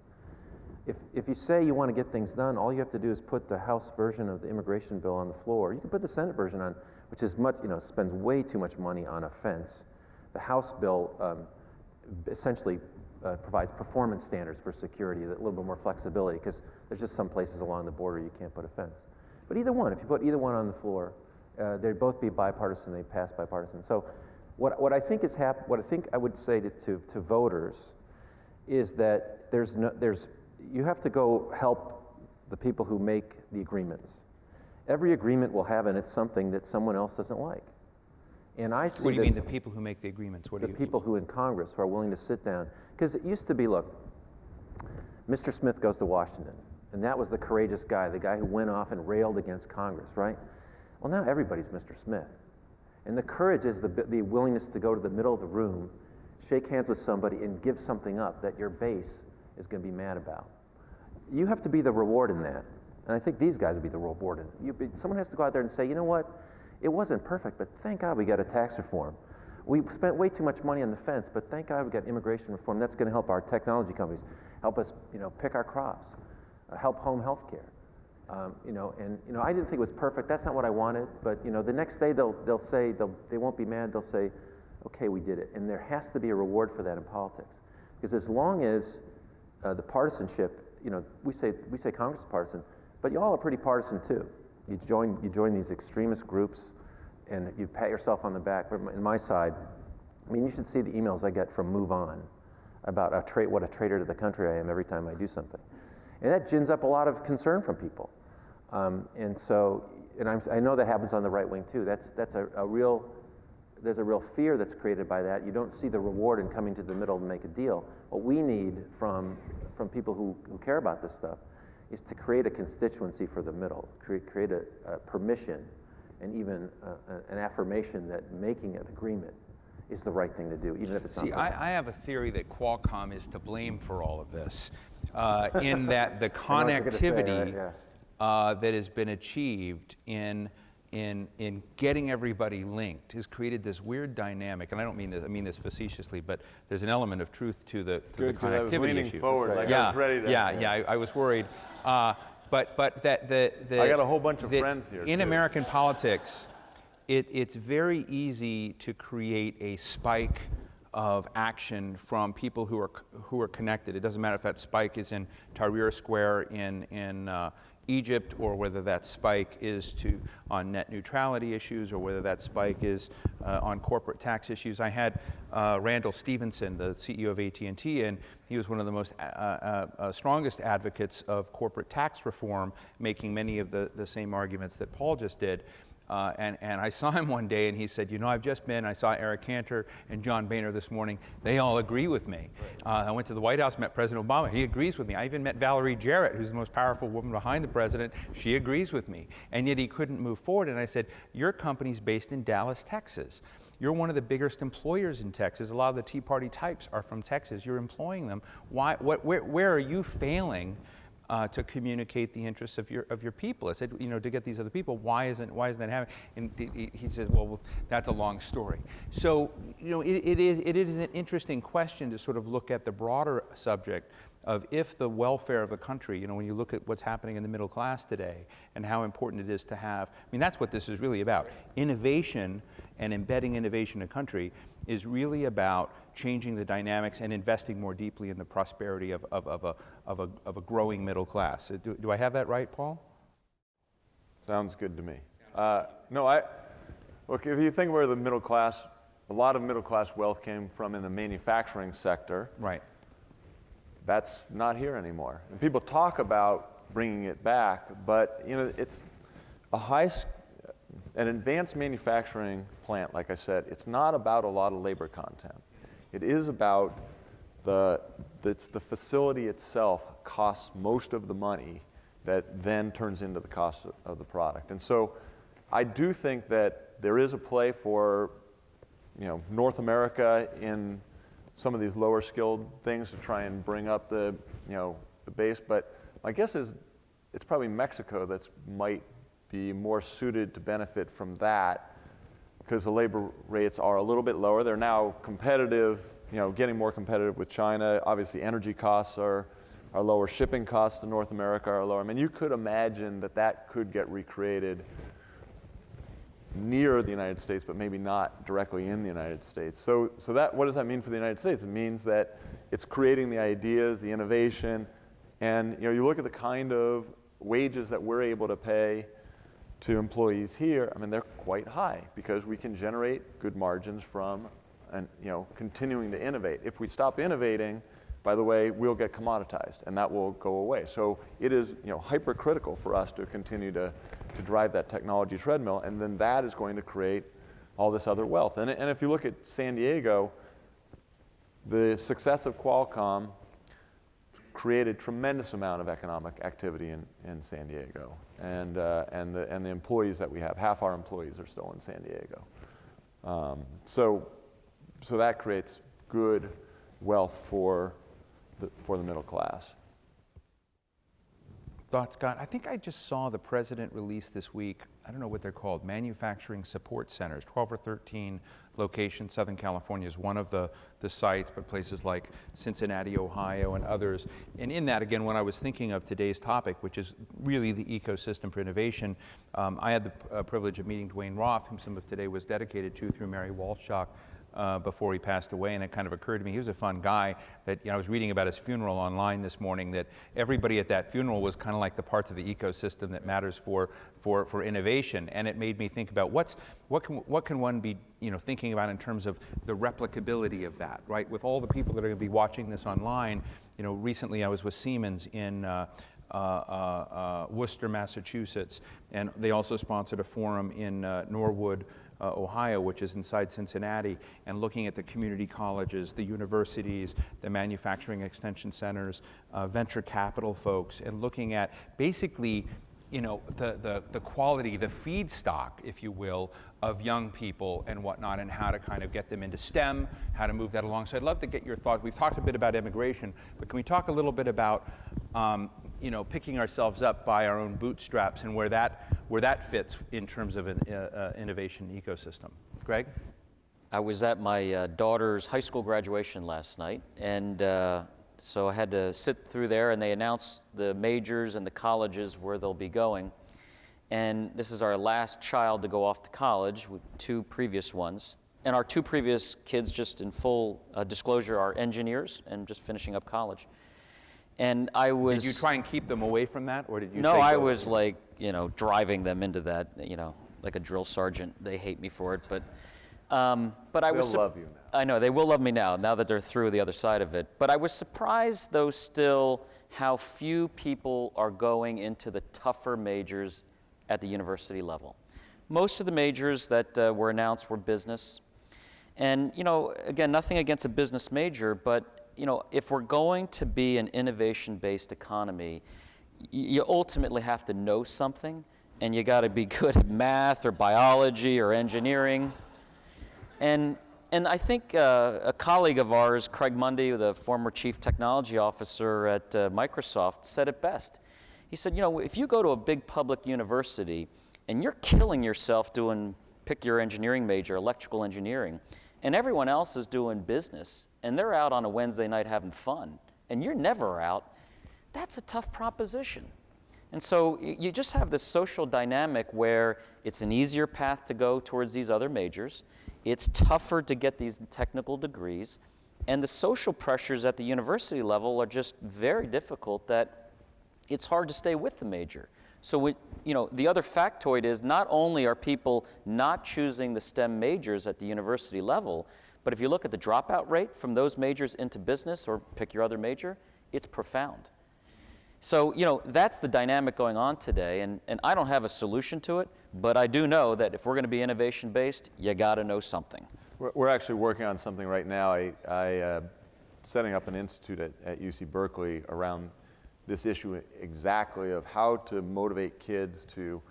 If you say you want to get things done, all you have to do is put the House version of the immigration bill on the floor. You can put the Senate version on, which is much, spends way too much money on a fence. The House bill essentially provides performance standards for security, a little bit more flexibility, because there's just some places along the border you can't put a fence. But either one, if you put either one on the floor, they'd both be bipartisan, they pass bipartisan. So what I think is what I think I would say to voters is that you have to go help the people who make the agreements. Every agreement will have in it something that someone else doesn't like. And I see What do you mean, the people who make the agreements? the people who in Congress who are willing to sit down. Because it used to be, look, Mr. Smith goes to Washington, and that was the courageous guy, the guy who went off and railed against Congress, right? Well, now everybody's Mr. Smith. And the courage is the willingness to go to the middle of the room, shake hands with somebody, and give something up that your base is going to be mad about. You have to be the reward in that. And I think these guys would be the reward in it. Someone has to go out there and say, you know what? It wasn't perfect, but thank God we got a tax reform. We spent way too much money on the fence, but thank God we got immigration reform. That's going to help our technology companies, help us, pick our crops, help home health care. I didn't think it was perfect. That's not what I wanted. But the next day they'll say they won't be mad. They'll say, okay, we did it. And there has to be a reward for that in politics, because as long as the partisanship, we say Congress is partisan, but y'all are pretty partisan too. You join these extremist groups, and you pat yourself on the back. In my side, you should see the emails I get from Move On about what a traitor to the country I am every time I do something. And that gins up a lot of concern from people. I know that happens on the right wing too. There's a real fear that's created by that. You don't see the reward in coming to the middle to make a deal. What we need from people who care about this stuff is to create a constituency for the middle, create a permission and even an affirmation that making an agreement is the right thing to do, even if it's not. See, I have a theory that Qualcomm is to blame for all of this, in that the connectivity that has been achieved in getting everybody linked has created this weird dynamic, and I don't mean this, I mean this facetiously, but there's an element of truth to the connectivity I was leaning issue. forward, like I was ready to. I was worried. But that I got a whole bunch of friends here. In too. American politics, it's very easy to create a spike of action from people who are connected. It doesn't matter if that spike is in Tahrir Square in Egypt, or whether that spike is on net neutrality issues, or whether that spike is on corporate tax issues. I had Randall Stevenson, the CEO of AT&T, and he was one of the most strongest advocates of corporate tax reform, making many of the same arguments that Paul just did. And I saw him one day, and he said, I saw Eric Cantor and John Boehner this morning. They all agree with me. I went to the White House, met President Obama. He agrees with me. I even met Valerie Jarrett, who's the most powerful woman behind the president. She agrees with me. And yet he couldn't move forward. And I said, your company's based in Dallas, Texas. You're one of the biggest employers in Texas. A lot of the Tea Party types are from Texas. You're employing them. Where are you failing to communicate the interests of your people? I said, to get these other people, why isn't that happening? And he says, well, that's a long story. So, it is an interesting question to sort of look at the broader subject of if the welfare of the country, when you look at what's happening in the middle class today and how important it is to have, that's what this is really about. Innovation and embedding innovation in a country is really about changing the dynamics and investing more deeply in the prosperity of a growing middle class. Do I have that right, Paul? Sounds good to me. Look, if you think where the middle class, a lot of middle class wealth came from in the manufacturing sector. Right. That's not here anymore. And people talk about bringing it back, but it's an advanced manufacturing plant, like I said, it's not about a lot of labor content. It is about the facility itself costs most of the money that then turns into the cost of the product. And so I do think that there is a play for North America in some of these lower skilled things to try and bring up the base. But my guess is it's probably Mexico that might be more suited to benefit from that, because the labor rates are a little bit lower. They're now competitive getting more competitive with China. Obviously, energy costs are lower. Shipping costs to North America are lower. I mean, you could imagine that could get recreated near the United States, but maybe not directly in the United States. So what does that mean for the United States? It means that it's creating the ideas, the innovation, and you look at the kind of wages that we're able to pay to employees here. I mean, they're quite high because we can generate good margins from continuing to innovate. If we stop innovating, by the way, we'll get commoditized, and that will go away. So it is hypercritical for us to continue to drive that technology treadmill, and then that is going to create all this other wealth. And if you look at San Diego, the success of Qualcomm created tremendous amount of economic activity in San Diego, and the employees that we have, half our employees are still in San Diego. So that creates good wealth for the middle class. Thoughts, Scott? I think I just saw the president release this week, I don't know what they're called, manufacturing support centers, 12 or 13 locations. Southern California is one of the sites, but places like Cincinnati, Ohio, and others. And in that, again, when I was thinking of today's topic, which is really the ecosystem for innovation, I had the privilege of meeting Dwayne Roth, whom some of today was dedicated to through Mary Walshock, before he passed away, and it kind of occurred to me, he was a fun guy that, I was reading about his funeral online this morning, that everybody at that funeral was kind of like the parts of the ecosystem that matters for innovation, and it made me think about what can one be thinking about in terms of the replicability of that, right? With all the people that are going to be watching this online, recently I was with Siemens in Worcester, Massachusetts, and they also sponsored a forum in Norwood, Ohio, which is inside Cincinnati, and looking at the community colleges, the universities, the manufacturing extension centers, venture capital folks, and looking at basically, the quality, the feedstock, if you will, of young people and whatnot, and how to kind of get them into STEM, how to move that along. So I'd love to get your thoughts. We've talked a bit about immigration, but can we talk a little bit about picking ourselves up by our own bootstraps and where that fits in terms of an innovation ecosystem? Greg? I was at my daughter's high school graduation last night, and so I had to sit through there, and they announced the majors and the colleges where they'll be going. And this is our last child to go off to college, with 2 previous ones. And our 2 previous kids, just in full disclosure, are engineers and just finishing up college. And I was... Did you try and keep them away from that, or did you No, say I go? was like, driving them into that, like a drill sergeant. They hate me for it, but I was... They'll love you now. I know, they will love me now that they're through the other side of it. But I was surprised, though, still, how few people are going into the tougher majors at the university level. Most of the majors that were announced were business. And, again, nothing against a business major, but, if we're going to be an innovation-based economy, you ultimately have to know something, and you got to be good at math or biology or engineering. And I think a colleague of ours, Craig Mundy, the former chief technology officer at Microsoft, said it best. He said, if you go to a big public university and you're killing yourself doing, pick your engineering major, electrical engineering, and everyone else is doing business, and they're out on a Wednesday night having fun, and you're never out, that's a tough proposition. And so you just have this social dynamic where it's an easier path to go towards these other majors. It's tougher to get these technical degrees, and the social pressures at the university level are just very difficult that it's hard to stay with the major. So the other factoid is not only are people not choosing the STEM majors at the university level, but if you look at the dropout rate from those majors into business or pick your other major, it's profound. So, that's the dynamic going on today, and I don't have a solution to it, but I do know that if we're going to be innovation-based, you got to know something. We're actually working on something right now. I setting up an institute at UC Berkeley around this issue exactly of how to motivate kids to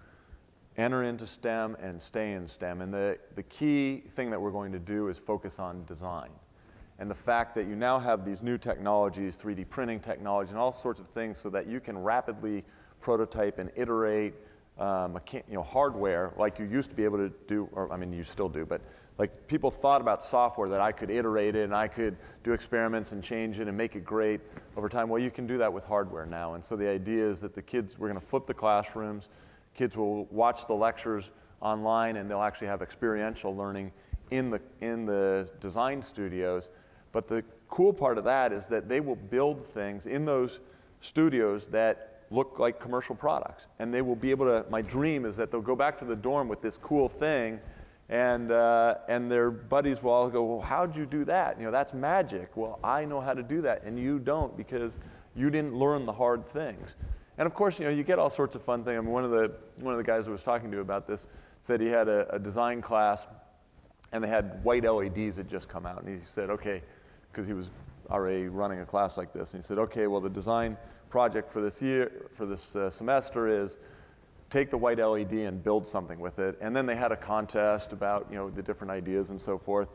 enter into STEM and stay in STEM. And the key thing that we're going to do is focus on design. And the fact that you now have these new technologies, 3D printing technology, and all sorts of things so that you can rapidly prototype and iterate hardware like you used to be able to do, or I mean you still do, but like people thought about software that I could iterate it and I could do experiments and change it and make it great over time. Well, you can do that with hardware now. And so the idea is that the kids, we're going to flip the classrooms, kids will watch the lectures online and they'll actually have experiential learning in the design studios. But the cool part of that is that they will build things in those studios that look like commercial products. And they will be able to, my dream is that they'll go back to the dorm with this cool thing and their buddies will all go, well, how'd you do that? That's magic. Well, I know how to do that and you don't because you didn't learn the hard things. And of course, you get all sorts of fun things. I mean, one of the guys I was talking to about this said he had a design class and they had white LEDs had just come out. And he said, okay, because he was already running a class like this. And he said, okay, well, the design project for this semester is take the white LED and build something with it. And then they had a contest about, the different ideas and so forth.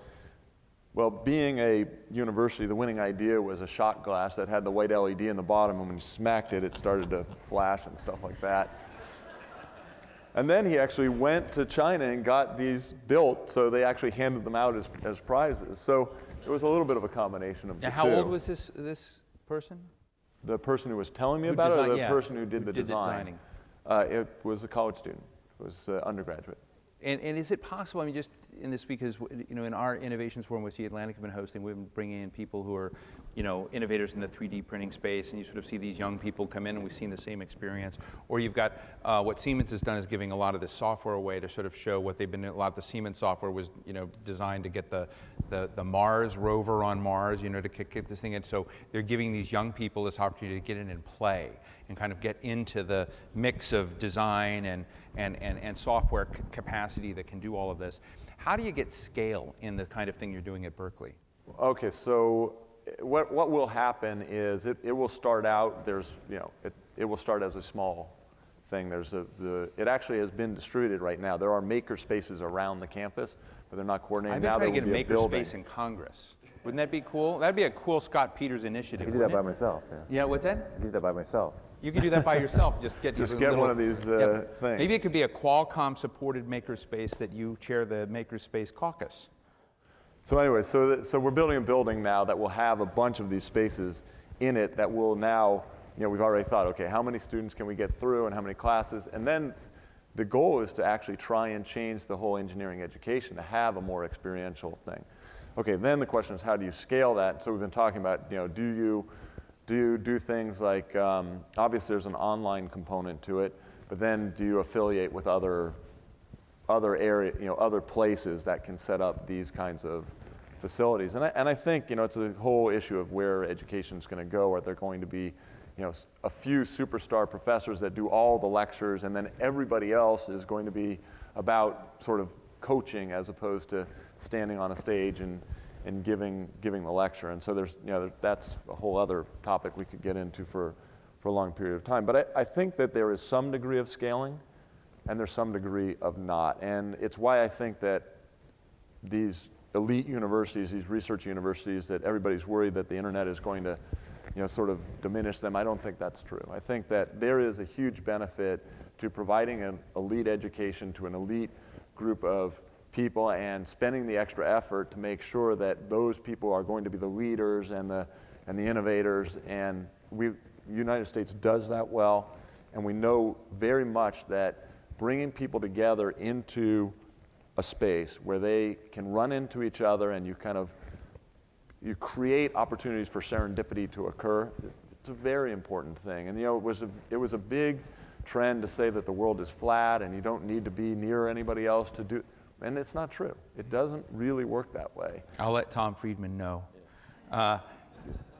Well, being a university, the winning idea was a shot glass that had the white LED in the bottom, and when you smacked it, it started to flash and stuff like that. And then he actually went to China and got these built, so they actually handed them out as prizes. So it was a little bit of a combination of the two. How old was this person? The person who was telling me about it, or the person who did the design? It was a college student. It was undergraduate. And is it possible, I mean, just in this, because in our innovations forum, which the Atlantic have been hosting, we've been bringing in people who are innovators in the 3D printing space, and you sort of see these young people come in, and we've seen the same experience. Or you've got what Siemens has done is giving a lot of this software away to sort of show what they've been doing. A lot of the Siemens software was designed to get the Mars rover on Mars, to kick this thing in. So they're giving these young people this opportunity to get in and play and kind of get into the mix of design and software capacity that can do all of this. How do you get scale in the kind of thing you're doing at Berkeley? Okay, so what will happen is it will start out, it will start as a small thing. It actually has been distributed right now. There are maker spaces around the campus, but they're not coordinated. I've been trying to get a maker space in Congress. Wouldn't that be cool? That'd be a cool Scott Peters initiative. I could do that by myself. Yeah, what's that? I could do that by myself. You could do that by yourself. Just get one of these things. Maybe it could be a Qualcomm-supported makerspace that you chair the Makerspace Caucus. So anyway, so we're building a building now that will have a bunch of these spaces in it that will now, we've already thought, okay, how many students can we get through and how many classes? And then the goal is to actually try and change the whole engineering education to have a more experiential thing. Okay, then the question is, how do you scale that? So we've been talking about, do you do things like, obviously there's an online component to it, but then do you affiliate with other places that can set up these kinds of facilities? And I think, it's a whole issue of where education is going to go. Are there going to be, a few superstar professors that do all the lectures, and then everybody else is going to be about sort of coaching as opposed to standing on a stage and giving the lecture? And so there's, that's a whole other topic we could get into for a long period of time. But I think that there is some degree of scaling and there's some degree of not. And it's why I think that these elite universities, these research universities, that everybody's worried that the internet is going to sort of diminish them. I don't think that's true. I think that there is a huge benefit to providing an elite education to an elite group of people and spending the extra effort to make sure that those people are going to be the leaders and the innovators. And the United States does that well. And we know very much that bringing people together into a space where they can run into each other and you create opportunities for serendipity to occur, it's a very important thing. And it was a big trend to say that the world is flat and you don't need to be near anybody else to do. And it's not true. It doesn't really work that way. I'll let Tom Friedman know.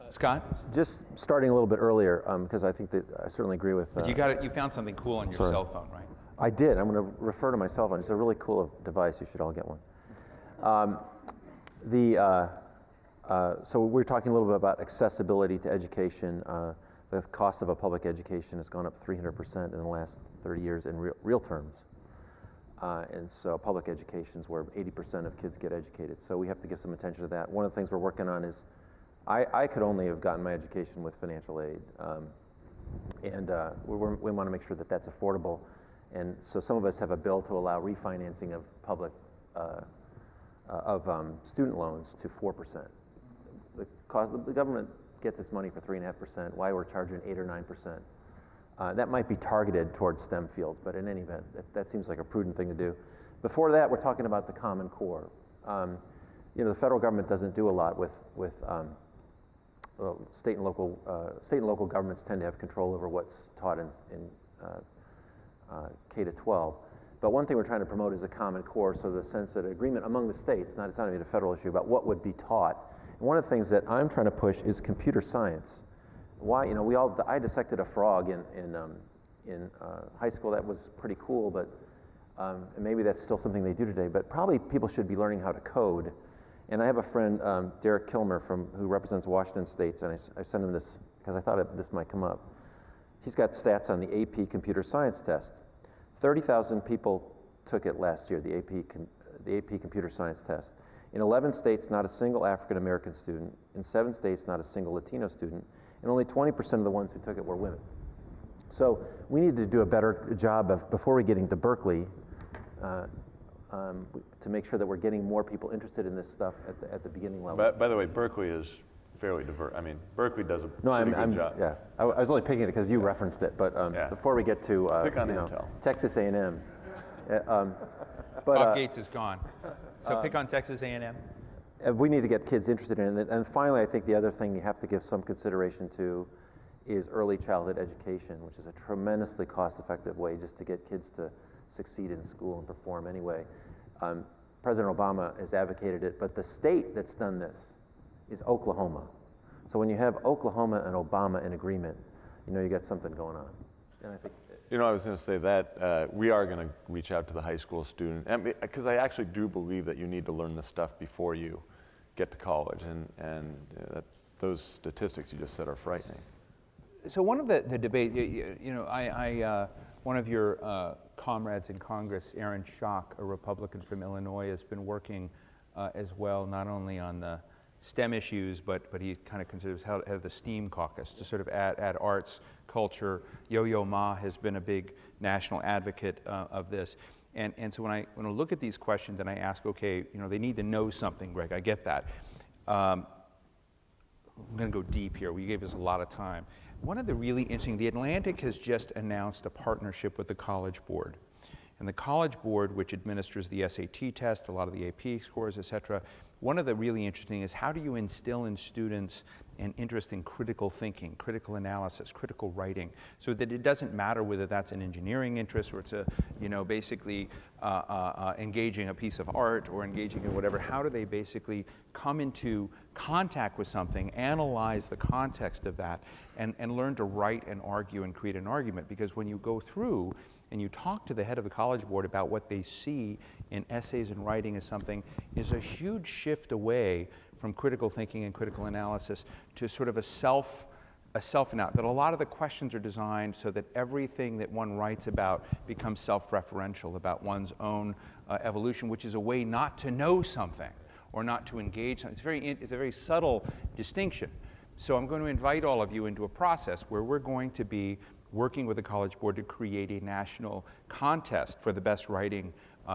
Scott? Just starting a little bit earlier, because I think that I certainly agree with... But you found something cool on your cell phone, right? I did. I'm going to refer to my cell phone. It's a really cool device. You should all get one. So we're talking a little bit about accessibility to education. The cost of a public education has gone up 300% in the last 30 years in real terms. And so public education is where 80% of kids get educated. So we have to give some attention to that. One of the things we're working on is, I could only have gotten my education with financial aid. We want to make sure that that's affordable. And so some of us have a bill to allow refinancing of public, student loans to 4%. The government gets its money for 3.5%. Why we're charging 8 or 9%? That might be targeted towards STEM fields, but in any event, that seems like a prudent thing to do. Before that, we're talking about the Common Core. The federal government doesn't do a lot with state and local governments tend to have control over what's taught in K to 12. But one thing we're trying to promote is a Common Core, so the sense that agreement among the states, it's not even a federal issue, about what would be taught. And one of the things that I'm trying to push is computer science. Why, I dissected a frog in high school. That was pretty cool, but and maybe that's still something they do today. But probably people should be learning how to code. And I have a friend, Derek Kilmer, who represents Washington State, and I sent him this because I thought this might come up. He's got stats on the AP Computer Science test. 30,000 people took it last year, the AP Computer Science test. In 11 states, not a single African American student. In 7 states, not a single Latino student. And only 20% of the ones who took it were women. So we need to do a better job of, before we get into Berkeley, to make sure that we're getting more people interested in this stuff at the beginning level. By the way, Berkeley is fairly diverse. I mean, Berkeley does a pretty good job. Yeah, I was only picking it because you referenced it, but before we get to pick on Intel. Texas A&M. Bob Gates is gone, so pick on Texas A&M. We need to get kids interested in it. And finally, I think the other thing you have to give some consideration to is early childhood education, which is a tremendously cost-effective way just to get kids to succeed in school and perform anyway. President Obama has advocated it, but the state that's done this is Oklahoma. So when you have Oklahoma and Obama in agreement, you got something going on. And I think I was going to say that we are going to reach out to the high school student, because I actually do believe that you need to learn this stuff before you get to college, and those statistics you just said are frightening. So one of the debate, one of your comrades in Congress, Aaron Schock, a Republican from Illinois, has been working as well, not only on the STEM issues, but he kind of considers how to have the STEAM caucus to sort of add arts, culture. Yo-Yo Ma has been a big national advocate of this. And so when I look at these questions and I ask, okay, they need to know something, Greg, I get that. I'm going to go deep here. We gave us a lot of time. One of the really interesting, The Atlantic has just announced a partnership with the College Board. And the College Board, which administers the SAT test, a lot of the AP scores, et cetera, one of the really interesting is how do you instill in students an interest in critical thinking, critical analysis, critical writing, so that it doesn't matter whether that's an engineering interest or it's basically engaging a piece of art or engaging in whatever. How do they basically come into contact with something, analyze the context of that, and learn to write and argue and create an argument? Because when you go through and you talk to the head of the College Board about what they see in essays and writing as something, is a huge shift away from critical thinking and critical analysis to sort of a self-analysis, that a lot of the questions are designed so that everything that one writes about becomes self-referential about one's own evolution, which is a way not to know something or not to engage something. It's a very subtle distinction. So I'm going to invite all of you into a process where we're going to be working with the College Board to create a national contest for the best writing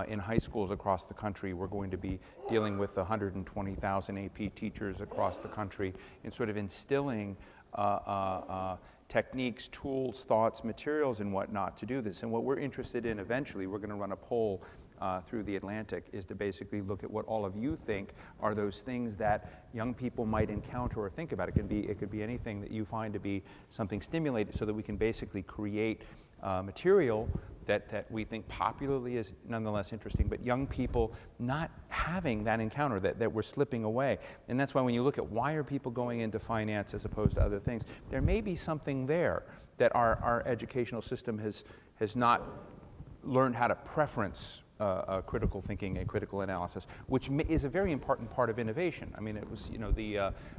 in high schools across the country. We're going to be dealing with 120,000 AP teachers across the country and sort of instilling techniques, tools, thoughts, materials, and whatnot to do this. And what we're interested in eventually, we're going to run a poll through The Atlantic, is to basically look at what all of you think are those things that young people might encounter or think about. It could be anything that you find to be something stimulating, so that we can basically create material that we think popularly is nonetheless interesting, but young people not having that encounter, that we're slipping away. And that's why when you look at why are people going into finance as opposed to other things, there may be something there that our educational system has not learned how to preference critical thinking and critical analysis, which is a very important part of innovation. I mean, it was,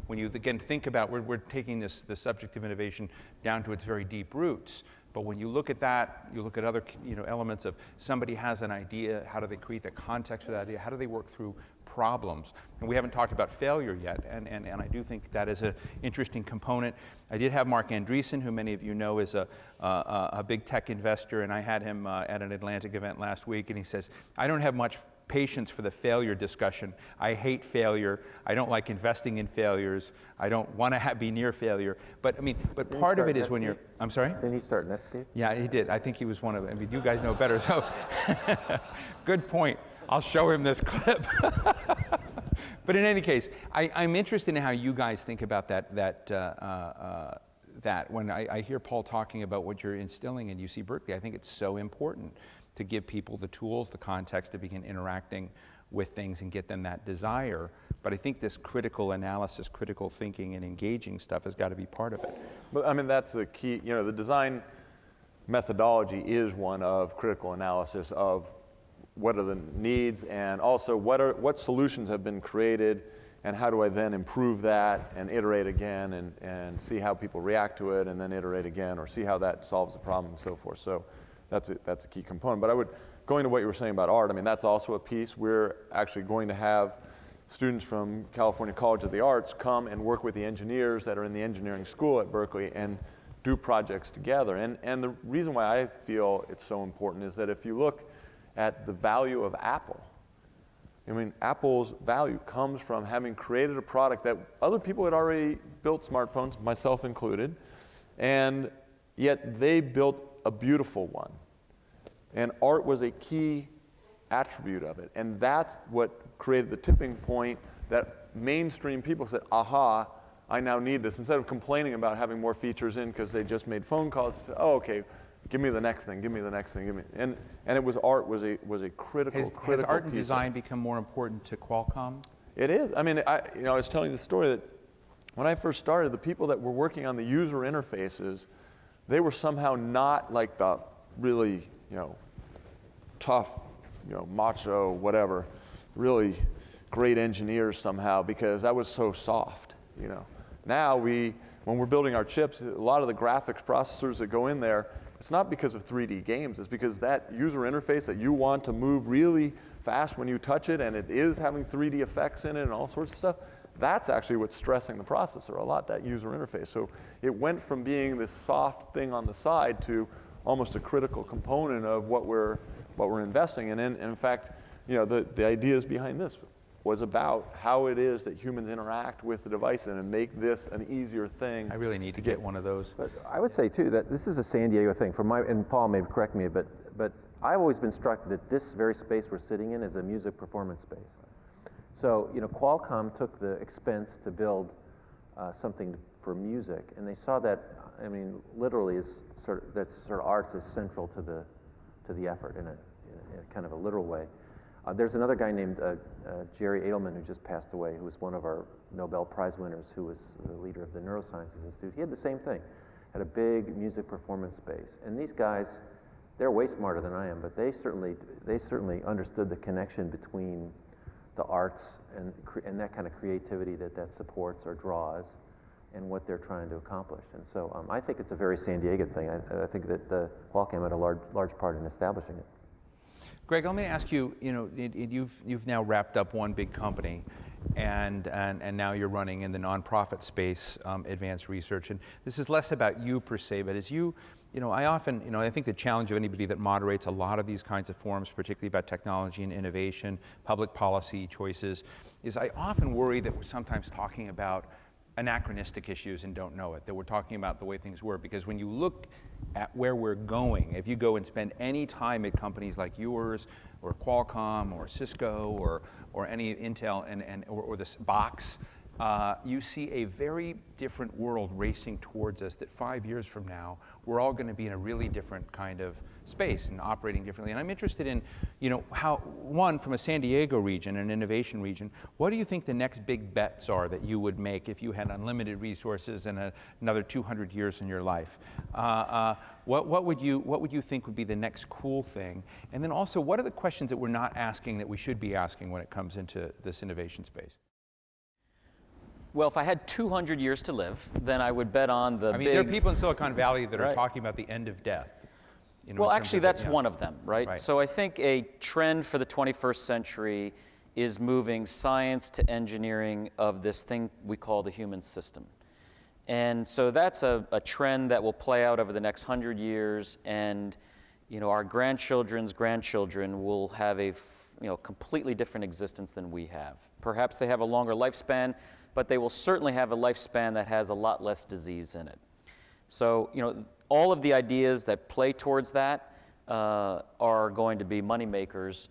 when you again think about, we're taking the subject of innovation down to its very deep roots. But when you look at that, you look at other elements of somebody has an idea, how do they create the context for that idea, how do they work through problems. And we haven't talked about failure yet, and I do think that is an interesting component. I did have Mark Andreessen, who many of you know is a big tech investor, and I had him at an Atlantic event last week, and he says, I don't have much patience for the failure discussion. I hate failure. I don't like investing in failures. I don't want to be near failure. But I mean, but part of it is when you're, I'm sorry? Didn't he start Netscape? Yeah, he did. I think he was one of, I mean, you guys know better, so good point. I'll show him this clip. But in any case, I'm interested in how you guys think about that when I hear Paul talking about what you're instilling in UC Berkeley. I think it's so important to give people the tools, the context to begin interacting with things and get them that desire. But I think this critical analysis, critical thinking, and engaging stuff has got to be part of it. But I mean, that's the key. You know, the design methodology is one of critical analysis of what are the needs, and also what solutions have been created, and how do I then improve that and iterate again and see how people react to it, and then iterate again, or see how that solves the problem and so forth. So that's a key component. But going to what you were saying about art, I mean, that's also a piece. We're actually going to have students from California College of the Arts come and work with the engineers that are in the engineering school at Berkeley and do projects together. And the reason why I feel it's so important is that if you look at the value of Apple, I mean, Apple's value comes from having created a product that other people had already built smartphones, myself included, and yet they built a beautiful one. And art was a key attribute of it. And that's what created the tipping point that mainstream people said, aha, I now need this. Instead of complaining about having more features in because they just made phone calls, said, oh, okay, give me the next thing, give me the next thing, give me. And it was art was a critical Has art and design become more important to Qualcomm? It is. I mean, I was telling the story that when I first started, the people that were working on the user interfaces, they were somehow not like the really, tough, macho, whatever, really great engineers somehow, because that was so soft, Now when we're building our chips, a lot of the graphics processors that go in there, it's not because of 3D games, it's because that user interface that you want to move really fast when you touch it, and it is having 3D effects in it and all sorts of stuff, that's actually what's stressing the processor a lot, that user interface. So it went from being this soft thing on the side to almost a critical component of what we're investing in. And in fact, the ideas behind this was about how it is that humans interact with the device and make this an easier thing. I really need to get one of those. But I would say too that this is a San Diego thing. And Paul may correct me, but I've always been struck that this very space we're sitting in is a music performance space. So Qualcomm took the expense to build something for music, and they saw that. I mean, literally, that sort of arts is central to the effort in a kind of a literal way. There's another guy named Jerry Edelman who just passed away, who was one of our Nobel Prize winners, who was the leader of the Neurosciences Institute. He had the same thing, had a big music performance space. And these guys, they're way smarter than I am, but they certainly understood the connection between the arts and that kind of creativity that supports or draws, and what they're trying to accomplish. And so I think it's a very San Diego thing. I think that Qualcomm had a large part in establishing it. Greg, let me ask you, you've now wrapped up one big company, and now you're running in the nonprofit space, advanced research. And this is less about you per se, but as I think the challenge of anybody that moderates a lot of these kinds of forums, particularly about technology and innovation, public policy choices, is I often worry that we're sometimes talking about anachronistic issues and don't know it, that we're talking about the way things were. Because when you look at where we're going, if you go and spend any time at companies like yours, or Qualcomm, or Cisco, or any Intel, or this box, you see a very different world racing towards us, that 5 years from now, we're all going to be in a really different kind of space and operating differently. And I'm interested in, how, one, from a San Diego region, an innovation region, what do you think the next big bets are that you would make if you had unlimited resources and another 200 years in your life? What would you think would be the next cool thing? And then also, what are the questions that we're not asking that we should be asking when it comes into this innovation space? Well, if I had 200 years to live, then I would bet on the big... there are people in Silicon Valley that are talking about the end of death. Well, actually, that's one of them, right? So I think a trend for the 21st century is moving science to engineering of this thing we call the human system. And so that's a trend that will play out over the next 100 years, and our grandchildren's grandchildren will have a completely different existence than we have. Perhaps they have a longer lifespan, but they will certainly have a lifespan that has a lot less disease in it. So, all of the ideas that play towards that are going to be money makers,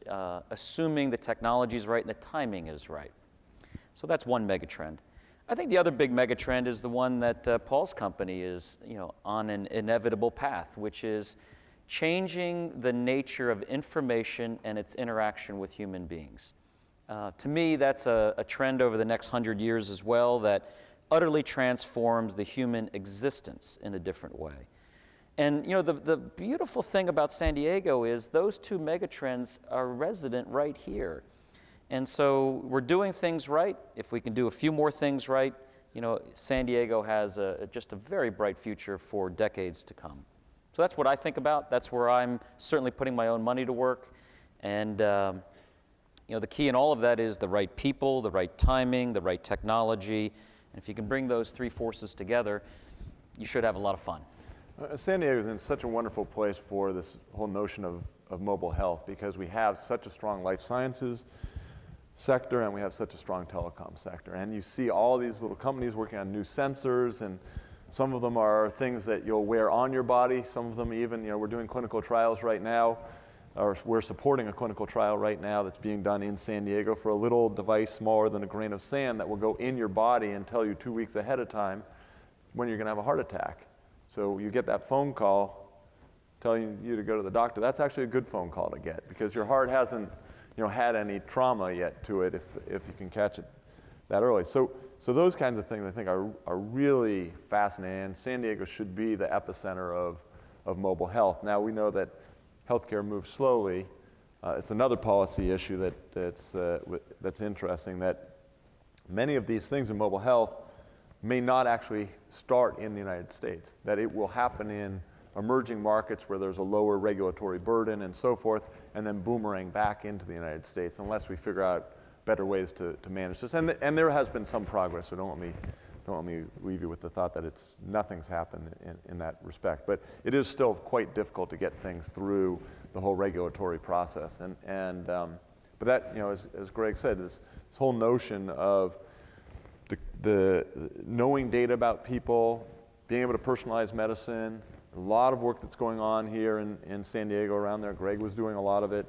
assuming the technology is right and the timing is right. So that's one megatrend. I think the other big megatrend is the one that Paul's company is, on an inevitable path, which is changing the nature of information and its interaction with human beings. To me, that's a trend over the next 100 years as well that utterly transforms the human existence in a different way. And the beautiful thing about San Diego is those two megatrends are resident right here. And so we're doing things right. If we can do a few more things right, San Diego has just a very bright future for decades to come. So that's what I think about. That's where I'm certainly putting my own money to work. And the key in all of that is the right people, the right timing, the right technology. And if you can bring those three forces together, you should have a lot of fun. San Diego is in such a wonderful place for this whole notion of mobile health, because we have such a strong life sciences sector and we have such a strong telecom sector. And you see all these little companies working on new sensors, and some of them are things that you'll wear on your body. Some of them even, we're doing clinical trials right now, or we're supporting a clinical trial right now that's being done in San Diego for a little device smaller than a grain of sand that will go in your body and tell you 2 weeks ahead of time when you're going to have a heart attack. So you get that phone call telling you to go to the doctor. That's actually a good phone call to get, because your heart hasn't had any trauma yet to it if you can catch it that early. So those kinds of things I think are really fascinating, and San Diego should be the epicenter of mobile health. Now we know that healthcare moves slowly. It's another policy issue that's interesting, that many of these things in mobile health may not actually start in the United States, that it will happen in emerging markets where there's a lower regulatory burden and so forth, and then boomerang back into the United States unless we figure out better ways to manage this. And there has been some progress, so don't let me leave you with the thought that nothing's happened in that respect. But it is still quite difficult to get things through the whole regulatory process. But that, as Greg said, this whole notion of the knowing data about people, being able to personalize medicine, a lot of work that's going on here in San Diego around there. Greg was doing a lot of it.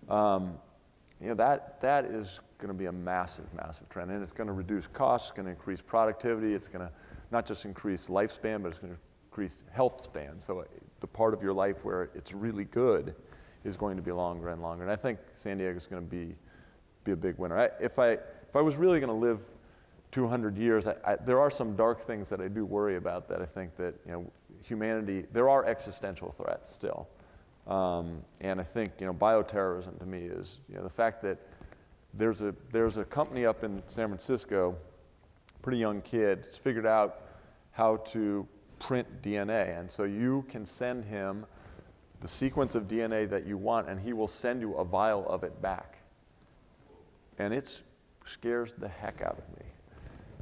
That is going to be a massive, massive trend, and it's going to reduce costs, it's going to increase productivity, it's going to not just increase lifespan, but it's going to increase health span. So the part of your life where it's really good is going to be longer and longer. And I think San Diego is going to be a big winner. If I was really going to live 200 years, there are some dark things that I do worry about, that I think that humanity, there are existential threats still. And I think bioterrorism to me is the fact that there's a company up in San Francisco, pretty young kid, has figured out how to print DNA, and so you can send him the sequence of DNA that you want, and he will send you a vial of it back. And it scares the heck out of me.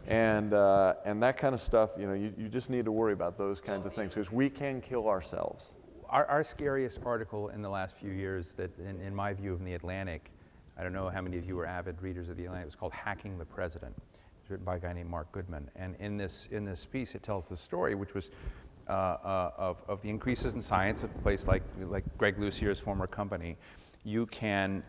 And that kind of stuff, you just need to worry about those kinds of things, because we can kill ourselves. Our scariest article in the last few years, that in my view, in The Atlantic, I don't know how many of you were avid readers of The Atlantic, it was called Hacking the President. It's written by a guy named Mark Goodman. And in this piece, it tells the story, which was of the increases in science of a place like Greg Lucier's former company. You can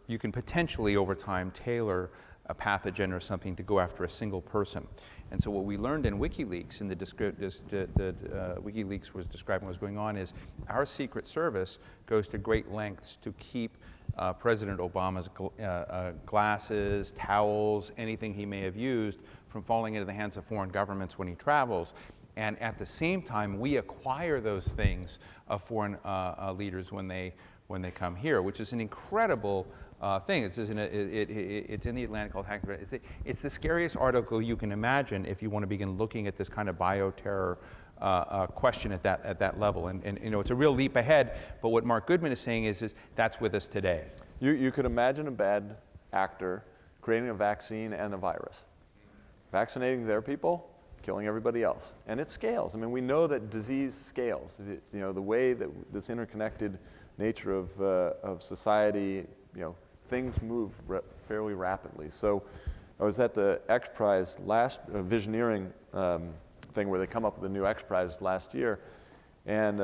potentially over time tailor a pathogen or something to go after a single person. And so what we learned in WikiLeaks, WikiLeaks was describing what was going on, is our Secret Service goes to great lengths to keep President Obama's glasses, towels, anything he may have used from falling into the hands of foreign governments when he travels. And at the same time, we acquire those things of foreign leaders when they come here, which is an incredible thing. It's in The Atlantic called Hacking the President. It's the scariest article you can imagine if you want to begin looking at this kind of bioterror question at that level. And it's a real leap ahead, but what Mark Goodman is saying is that's with us today. You could imagine a bad actor creating a vaccine and a virus, vaccinating their people, killing everybody else. And it scales. I mean, we know that disease scales. The way that this interconnected nature of society, things move fairly rapidly. So I was at the X Prize last, Visioneering thing where they come up with a new X Prize last year, and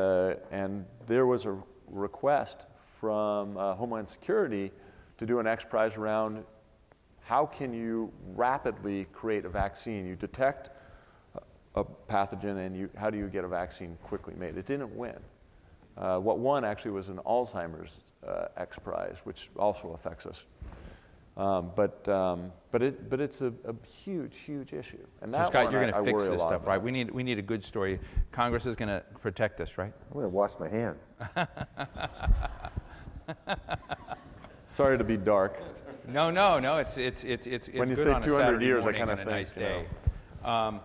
there was a request from Homeland Security to do an X Prize around how can you rapidly create a vaccine? You detect a pathogen and how do you get a vaccine quickly made? It didn't win. What won actually was an Alzheimer's X Prize, which also affects us. But it's a huge, huge issue. And so that Scott, one you're going I to fix worry a this lot stuff, about. right? We need a good story. Congress is going to protect this, right? I'm going to wash my hands. Sorry to be dark. No. It's When you good say on a 200 Saturday years, I morning kinda and a nice think, day.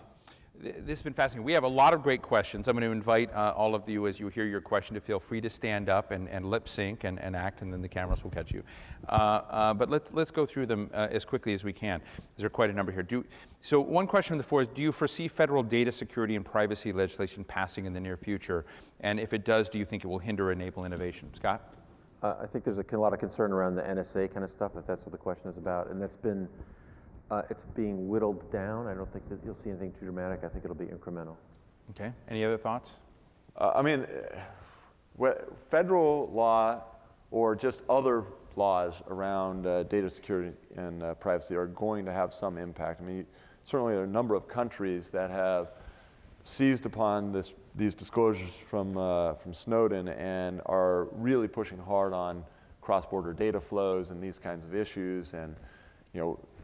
This has been fascinating. We have a lot of great questions. I'm going to invite all of you, as you hear your question, to feel free to stand up and lip sync and act, and then the cameras will catch you. But let's go through them as quickly as we can. There are quite a number here. So one question from the floor is, do you foresee federal data security and privacy legislation passing in the near future? And if it does, do you think it will hinder or enable innovation? Scott? I think there's a lot of concern around the NSA kind of stuff, if that's what the question is about, and that's been, it's being whittled down. I don't think that you'll see anything too dramatic. I think it'll be incremental. Okay. Any other thoughts? Federal law or just other laws around data security and privacy are going to have some impact. I mean, certainly there are a number of countries that have seized upon these disclosures from Snowden and are really pushing hard on cross-border data flows and these kinds of issues. And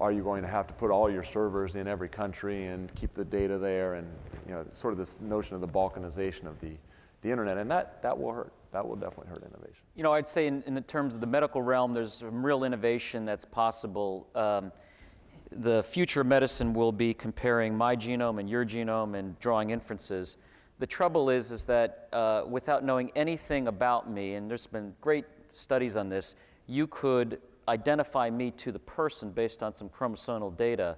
are you going to have to put all your servers in every country and keep the data there? And sort of this notion of the balkanization of the internet, and that will hurt. That will definitely hurt innovation. I'd say in the terms of the medical realm, there's some real innovation that's possible. The future of medicine will be comparing my genome and your genome and drawing inferences. The trouble is that without knowing anything about me, and there's been great studies on this, you could identify me to the person based on some chromosomal data.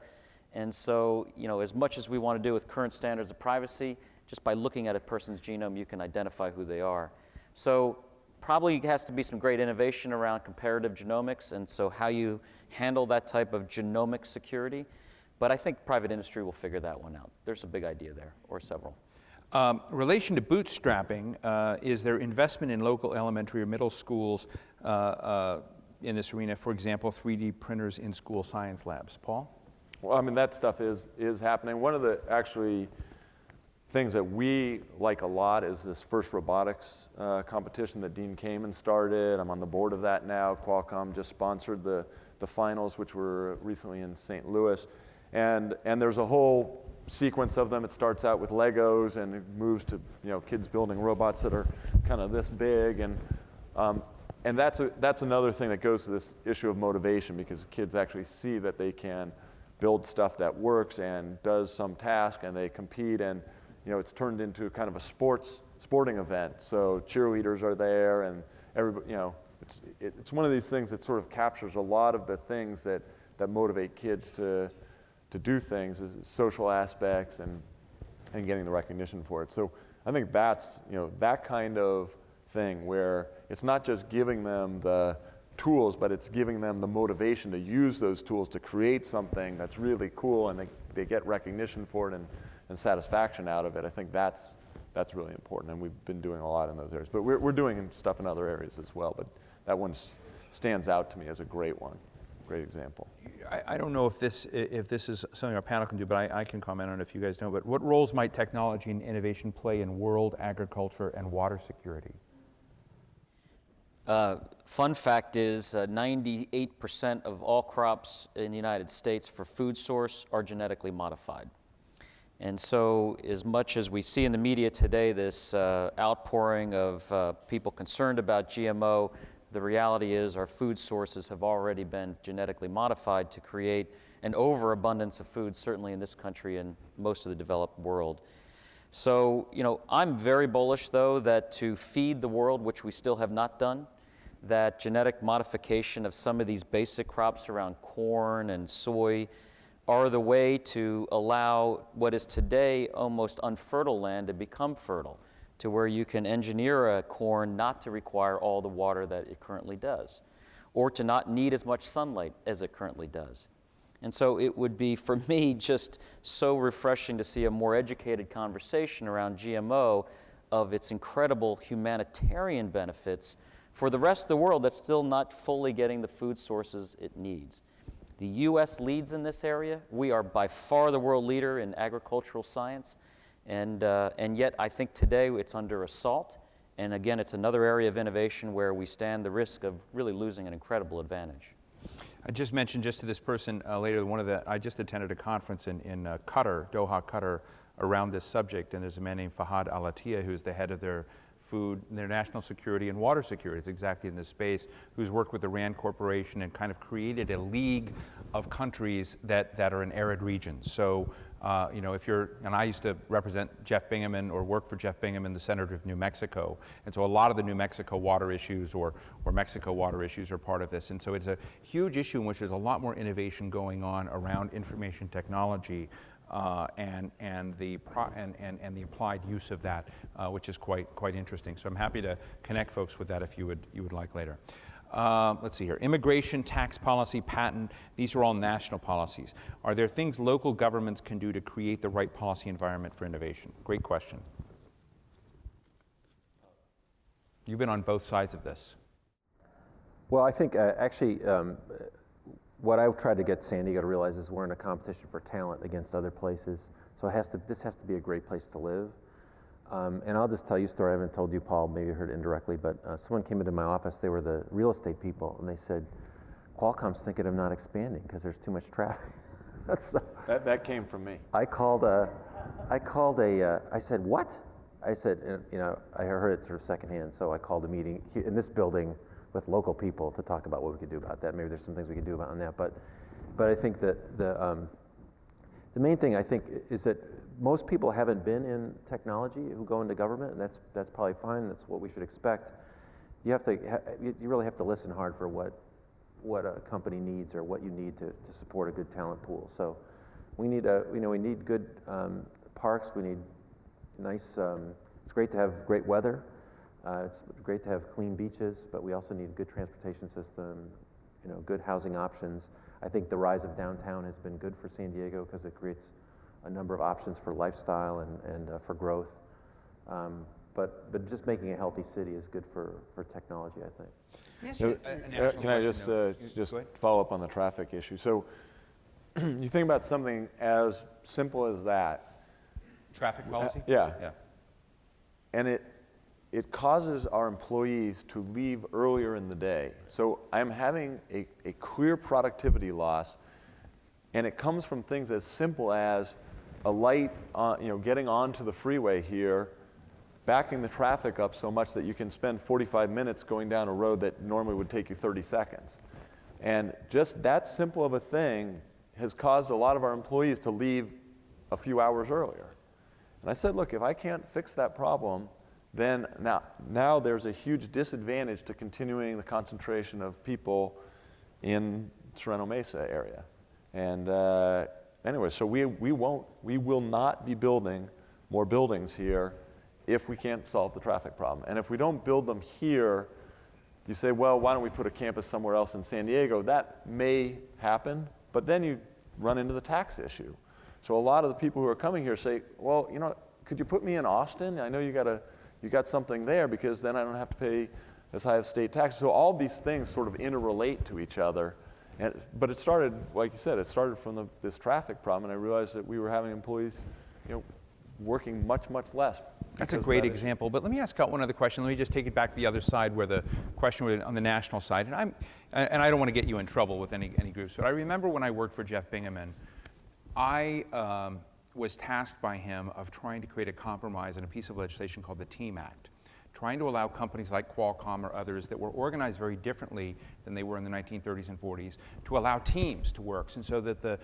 And so, as much as we want to do with current standards of privacy, just by looking at a person's genome, you can identify who they are. So probably has to be some great innovation around comparative genomics, and so how you handle that type of genomic security. But I think private industry will figure that one out. There's a big idea there, or several. Relation to bootstrapping, is there investment in local elementary or middle schools in this arena? For example, 3D printers in school science labs. Paul? Well, I mean, that stuff is happening. One of the actually things that we like a lot is this FIRST Robotics competition that Dean Kamen started. I'm on the board of that now. Qualcomm just sponsored the finals, which were recently in St. Louis. And there's a whole sequence of them. It starts out with Legos and it moves to kids building robots that are kind of this big. And that's another thing that goes to this issue of motivation, because kids actually see that they can build stuff that works and does some task, and they compete, and it's turned into kind of a sporting event. So cheerleaders are there, and everybody, it's one of these things that sort of captures a lot of the things that motivate kids to do things, is social aspects and getting the recognition for it. So I think that's that kind of thing where it's not just giving them the tools, but it's giving them the motivation to use those tools to create something that's really cool, and they get recognition for it and satisfaction out of it. I think that's really important, and we've been doing a lot in those areas. But we're doing stuff in other areas as well, but that one stands out to me as a great one, great example. I don't know if this is something our panel can do, but I can comment on it if you guys know. But what roles might technology and innovation play in world agriculture and water security? Fun fact is 98% of all crops in the United States for food source are genetically modified. And so as much as we see in the media today this outpouring of people concerned about GMO, the reality is our food sources have already been genetically modified to create an overabundance of food, certainly in this country and most of the developed world. So, I'm very bullish, though, that to feed the world, which we still have not done, that genetic modification of some of these basic crops around corn and soy are the way to allow what is today almost unfertile land to become fertile, to where you can engineer a corn not to require all the water that it currently does, or to not need as much sunlight as it currently does. And so it would be, for me, just so refreshing to see a more educated conversation around GMO of its incredible humanitarian benefits for the rest of the world that's still not fully getting the food sources it needs. The U.S. leads in this area. We are by far the world leader in agricultural science, and yet I think today it's under assault. And again, it's another area of innovation where we stand the risk of really losing an incredible advantage. I just mentioned just to this person later, I just attended a conference in Qatar, Doha, Qatar, around this subject, and there's a man named Fahad Al-Attiyah who's the head of their food, their national security and water security. It's exactly in this space, who's worked with the RAND Corporation and kind of created a league of countries that are in arid regions. So, you know, and I used to represent Jeff Bingaman or work for Jeff Bingaman, the Senator of New Mexico. And so a lot of the New Mexico water issues or Mexico water issues are part of this. And so it's a huge issue in which there's a lot more innovation going on around information technology and the applied use of that, which is quite interesting. So I'm happy to connect folks with that if you would like later. Let's see here. Immigration, tax policy, patent, these are all national policies. Are there things local governments can do to create the right policy environment for innovation? Great question. You've been on both sides of this. Well, I think actually what I've tried to get San Diego to realize is we're in a competition for talent against other places. So this has to be a great place to live. And I'll just tell you a story I haven't told you, Paul, maybe you heard it indirectly, but someone came into my office, they were the real estate people, and they said, Qualcomm's thinking of not expanding because there's too much traffic. That came from me. I said, what? I said, you know, I heard it sort of secondhand, so I called a meeting here in this building with local people to talk about what we could do about that. Maybe there's some things we could do about on that, but I think that the main thing I think is that most people haven't been in technology who go into government, and that's probably fine. That's what we should expect. You really have to listen hard for what a company needs or what you need to support a good talent pool. So we need good parks. We need nice. It's great to have great weather. It's great to have clean beaches, but we also need a good transportation system. You know, good housing options. I think the rise of downtown has been good for San Diego because it creates a number of options for lifestyle and for growth. But just making a healthy city is good for technology, I think. Can I just follow up on the traffic issue? So you think about something as simple as that. Traffic policy? Yeah. And it causes our employees to leave earlier in the day. So I'm having a clear productivity loss, and it comes from things as simple as a light, getting onto the freeway here, backing the traffic up so much that you can spend 45 minutes going down a road that normally would take you 30 seconds. And just that simple of a thing has caused a lot of our employees to leave a few hours earlier. And I said, look, if I can't fix that problem, then now there's a huge disadvantage to continuing the concentration of people in Sorrento Mesa area. And anyway, so we will not be building more buildings here if we can't solve the traffic problem. And if we don't build them here, you say, well, why don't we put a campus somewhere else in San Diego? That may happen, but then you run into the tax issue. So a lot of the people who are coming here say, well, could you put me in Austin? I know you got something there, because then I don't have to pay as high of state taxes. So all these things sort of interrelate to each other. But it started, like you said, from this traffic problem, and I realized that we were having employees, working much, much less. That's a great example. But let me ask out one other question. Let me just take it back to the other side, where the question was on the national side. And I don't want to get you in trouble with any groups, but I remember when I worked for Jeff Bingaman, I was tasked by him of trying to create a compromise in a piece of legislation called the TEAM Act, trying to allow companies like Qualcomm or others that were organized very differently than they were in the 1930s and 40s to allow teams to work, and so that the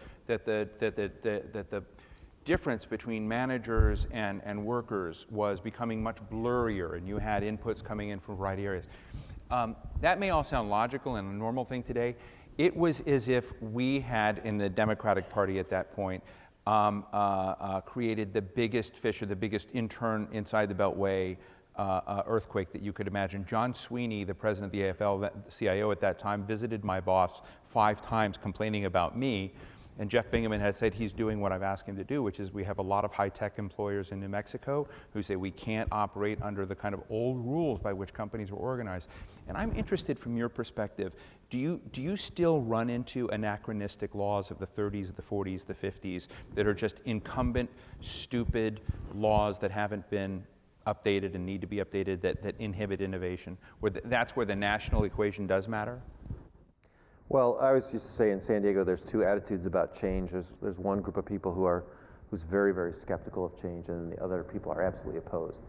difference between managers and workers was becoming much blurrier, and you had inputs coming in from a variety of areas. That may all sound logical and a normal thing today. It was as if we had, in the Democratic Party at that point, created the biggest fish or the biggest intern inside the Beltway earthquake that you could imagine. John Sweeney, the president of the AFL, the CIO at that time, visited my boss 5 times complaining about me. And Jeff Bingaman had said he's doing what I've asked him to do, which is we have a lot of high-tech employers in New Mexico who say we can't operate under the kind of old rules by which companies were organized. And I'm interested from your perspective, do you still run into anachronistic laws of the 30s, the 40s, the 50s that are just incumbent, stupid laws that haven't been updated and need to be updated that inhibit innovation? That's where the national equation does matter? Well, I always used to say in San Diego, there's 2 attitudes about change. There's one group of people who's very, very skeptical of change, and the other people are absolutely opposed.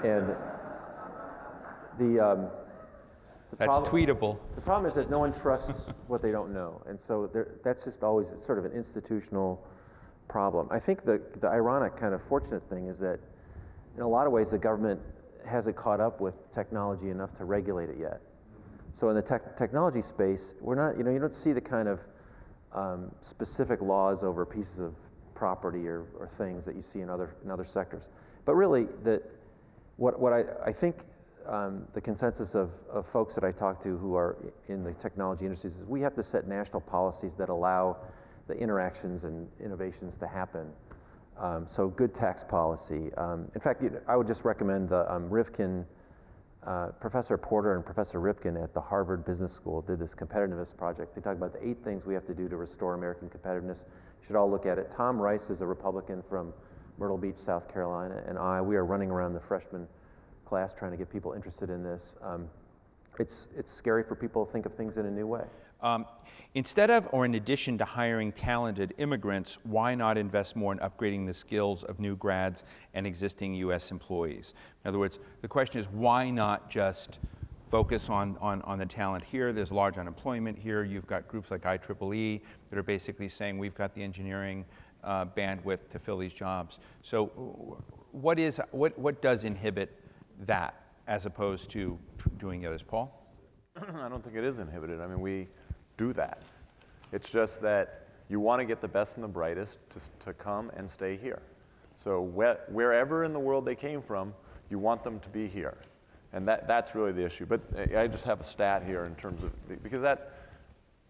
And That's tweetable. The problem is that no one trusts what they don't know, and so that's just always sort of an institutional problem. I think the ironic, kind of fortunate thing is that in a lot of ways the government hasn't caught up with technology enough to regulate it yet. So in the technology space, we're not, you don't see the kind of specific laws over pieces of property or things that you see in other sectors. But really, what I think the consensus of folks that I talk to who are in the technology industries is we have to set national policies that allow the interactions and innovations to happen. So good tax policy. In fact, I would just recommend the Rivkin. Professor Porter and Professor Ripken at the Harvard Business School did this competitiveness project. They talk about the 8 things we have to do to restore American competitiveness. You should all look at it. Tom Rice is a Republican from Myrtle Beach, South Carolina, and we are running around the freshman class trying to get people interested in this. It's scary for people to think of things in a new way. Instead of or in addition to hiring talented immigrants, why not invest more in upgrading the skills of new grads and existing U.S. employees? In other words, the question is why not just focus on the talent here? There's large unemployment here. You've got groups like IEEE that are basically saying we've got the engineering bandwidth to fill these jobs. So what does inhibit that as opposed to doing the others? Paul? I don't think it is inhibited. I mean, we do that. It's just that you want to get the best and the brightest to come and stay here. So wherever in the world they came from, you want them to be here. And that's really the issue. But I just have a stat here in terms of, because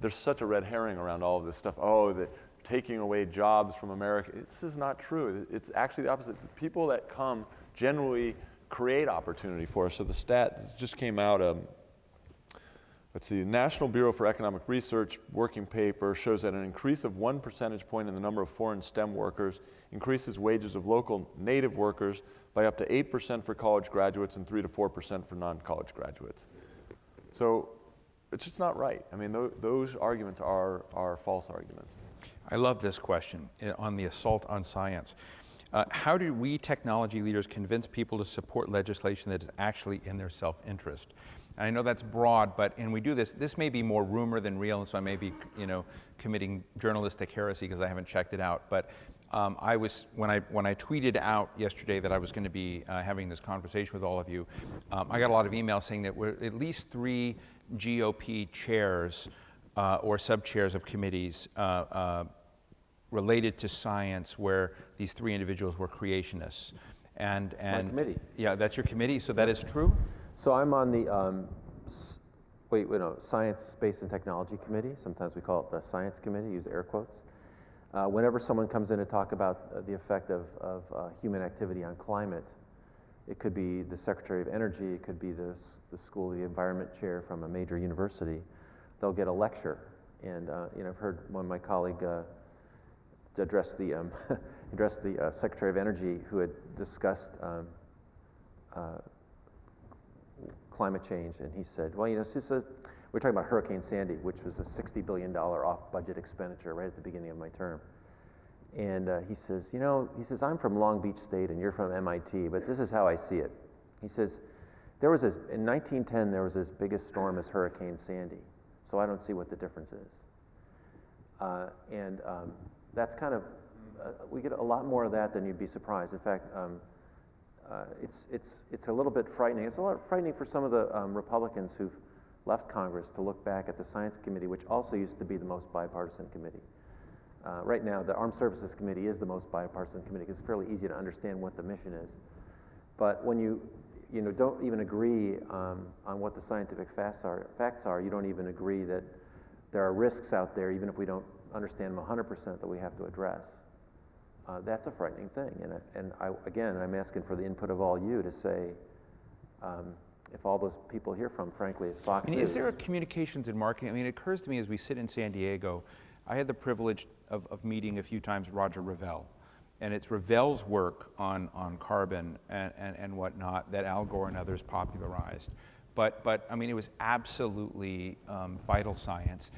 there's such a red herring around all of this stuff. Oh, they're taking away jobs from America. This is not true. It's actually the opposite. The people that come generally create opportunity for us. So the stat just came out, let's see, National Bureau for Economic Research working paper shows that an increase of 1 percentage point in the number of foreign STEM workers increases wages of local native workers by up to 8% for college graduates and 3 to 4% for non-college graduates. So it's just not right. I mean, those arguments are false arguments. I love this question on the assault on science. How do we technology leaders convince people to support legislation that is actually in their self-interest? And I know that's broad, but and we do this may be more rumor than real, and so I may be committing journalistic heresy because I haven't checked it out. But I was when I tweeted out yesterday that I was going to be having this conversation with all of you, I got a lot of emails saying that we're at least 3 GOP chairs or sub-chairs of committees related to science where these 3 individuals were creationists. And my committee. Yeah, that's your committee, so that is true? So I'm on the Science, Space, and Technology Committee. Sometimes we call it the Science Committee, use air quotes. Whenever someone comes in to talk about the effect of human activity on climate, it could be the Secretary of Energy, it could be the School of the Environment chair from a major university. They'll get a lecture. And I've heard one of my colleagues address the Secretary of Energy who had discussed climate change, and he said, well, we're talking about Hurricane Sandy, which was a $60 billion off-budget expenditure right at the beginning of my term. And he says, I'm from Long Beach State and you're from MIT, but this is how I see it. He says, in 1910, there was as big a storm as Hurricane Sandy, so I don't see what the difference is. That's kind of, we get a lot more of that than you'd be surprised. In fact, it's a little bit frightening. It's a lot frightening for some of the Republicans who've left Congress to look back at the Science Committee, which also used to be the most bipartisan committee. Right now, the Armed Services Committee is the most bipartisan committee because it's fairly easy to understand what the mission is. But when you don't even agree on what the scientific facts are, you don't even agree that there are risks out there, even if we don't understand them 100%, that we have to address. That's a frightening thing. And again, I'm asking for the input of all you to say, if all those people hear from, frankly, is Fox News. Is there a communications and marketing? I mean, it occurs to me as we sit in San Diego, I had the privilege of meeting a few times Roger Revelle. And it's Revelle's work on carbon and whatnot that Al Gore and others popularized. But I mean, it was absolutely vital science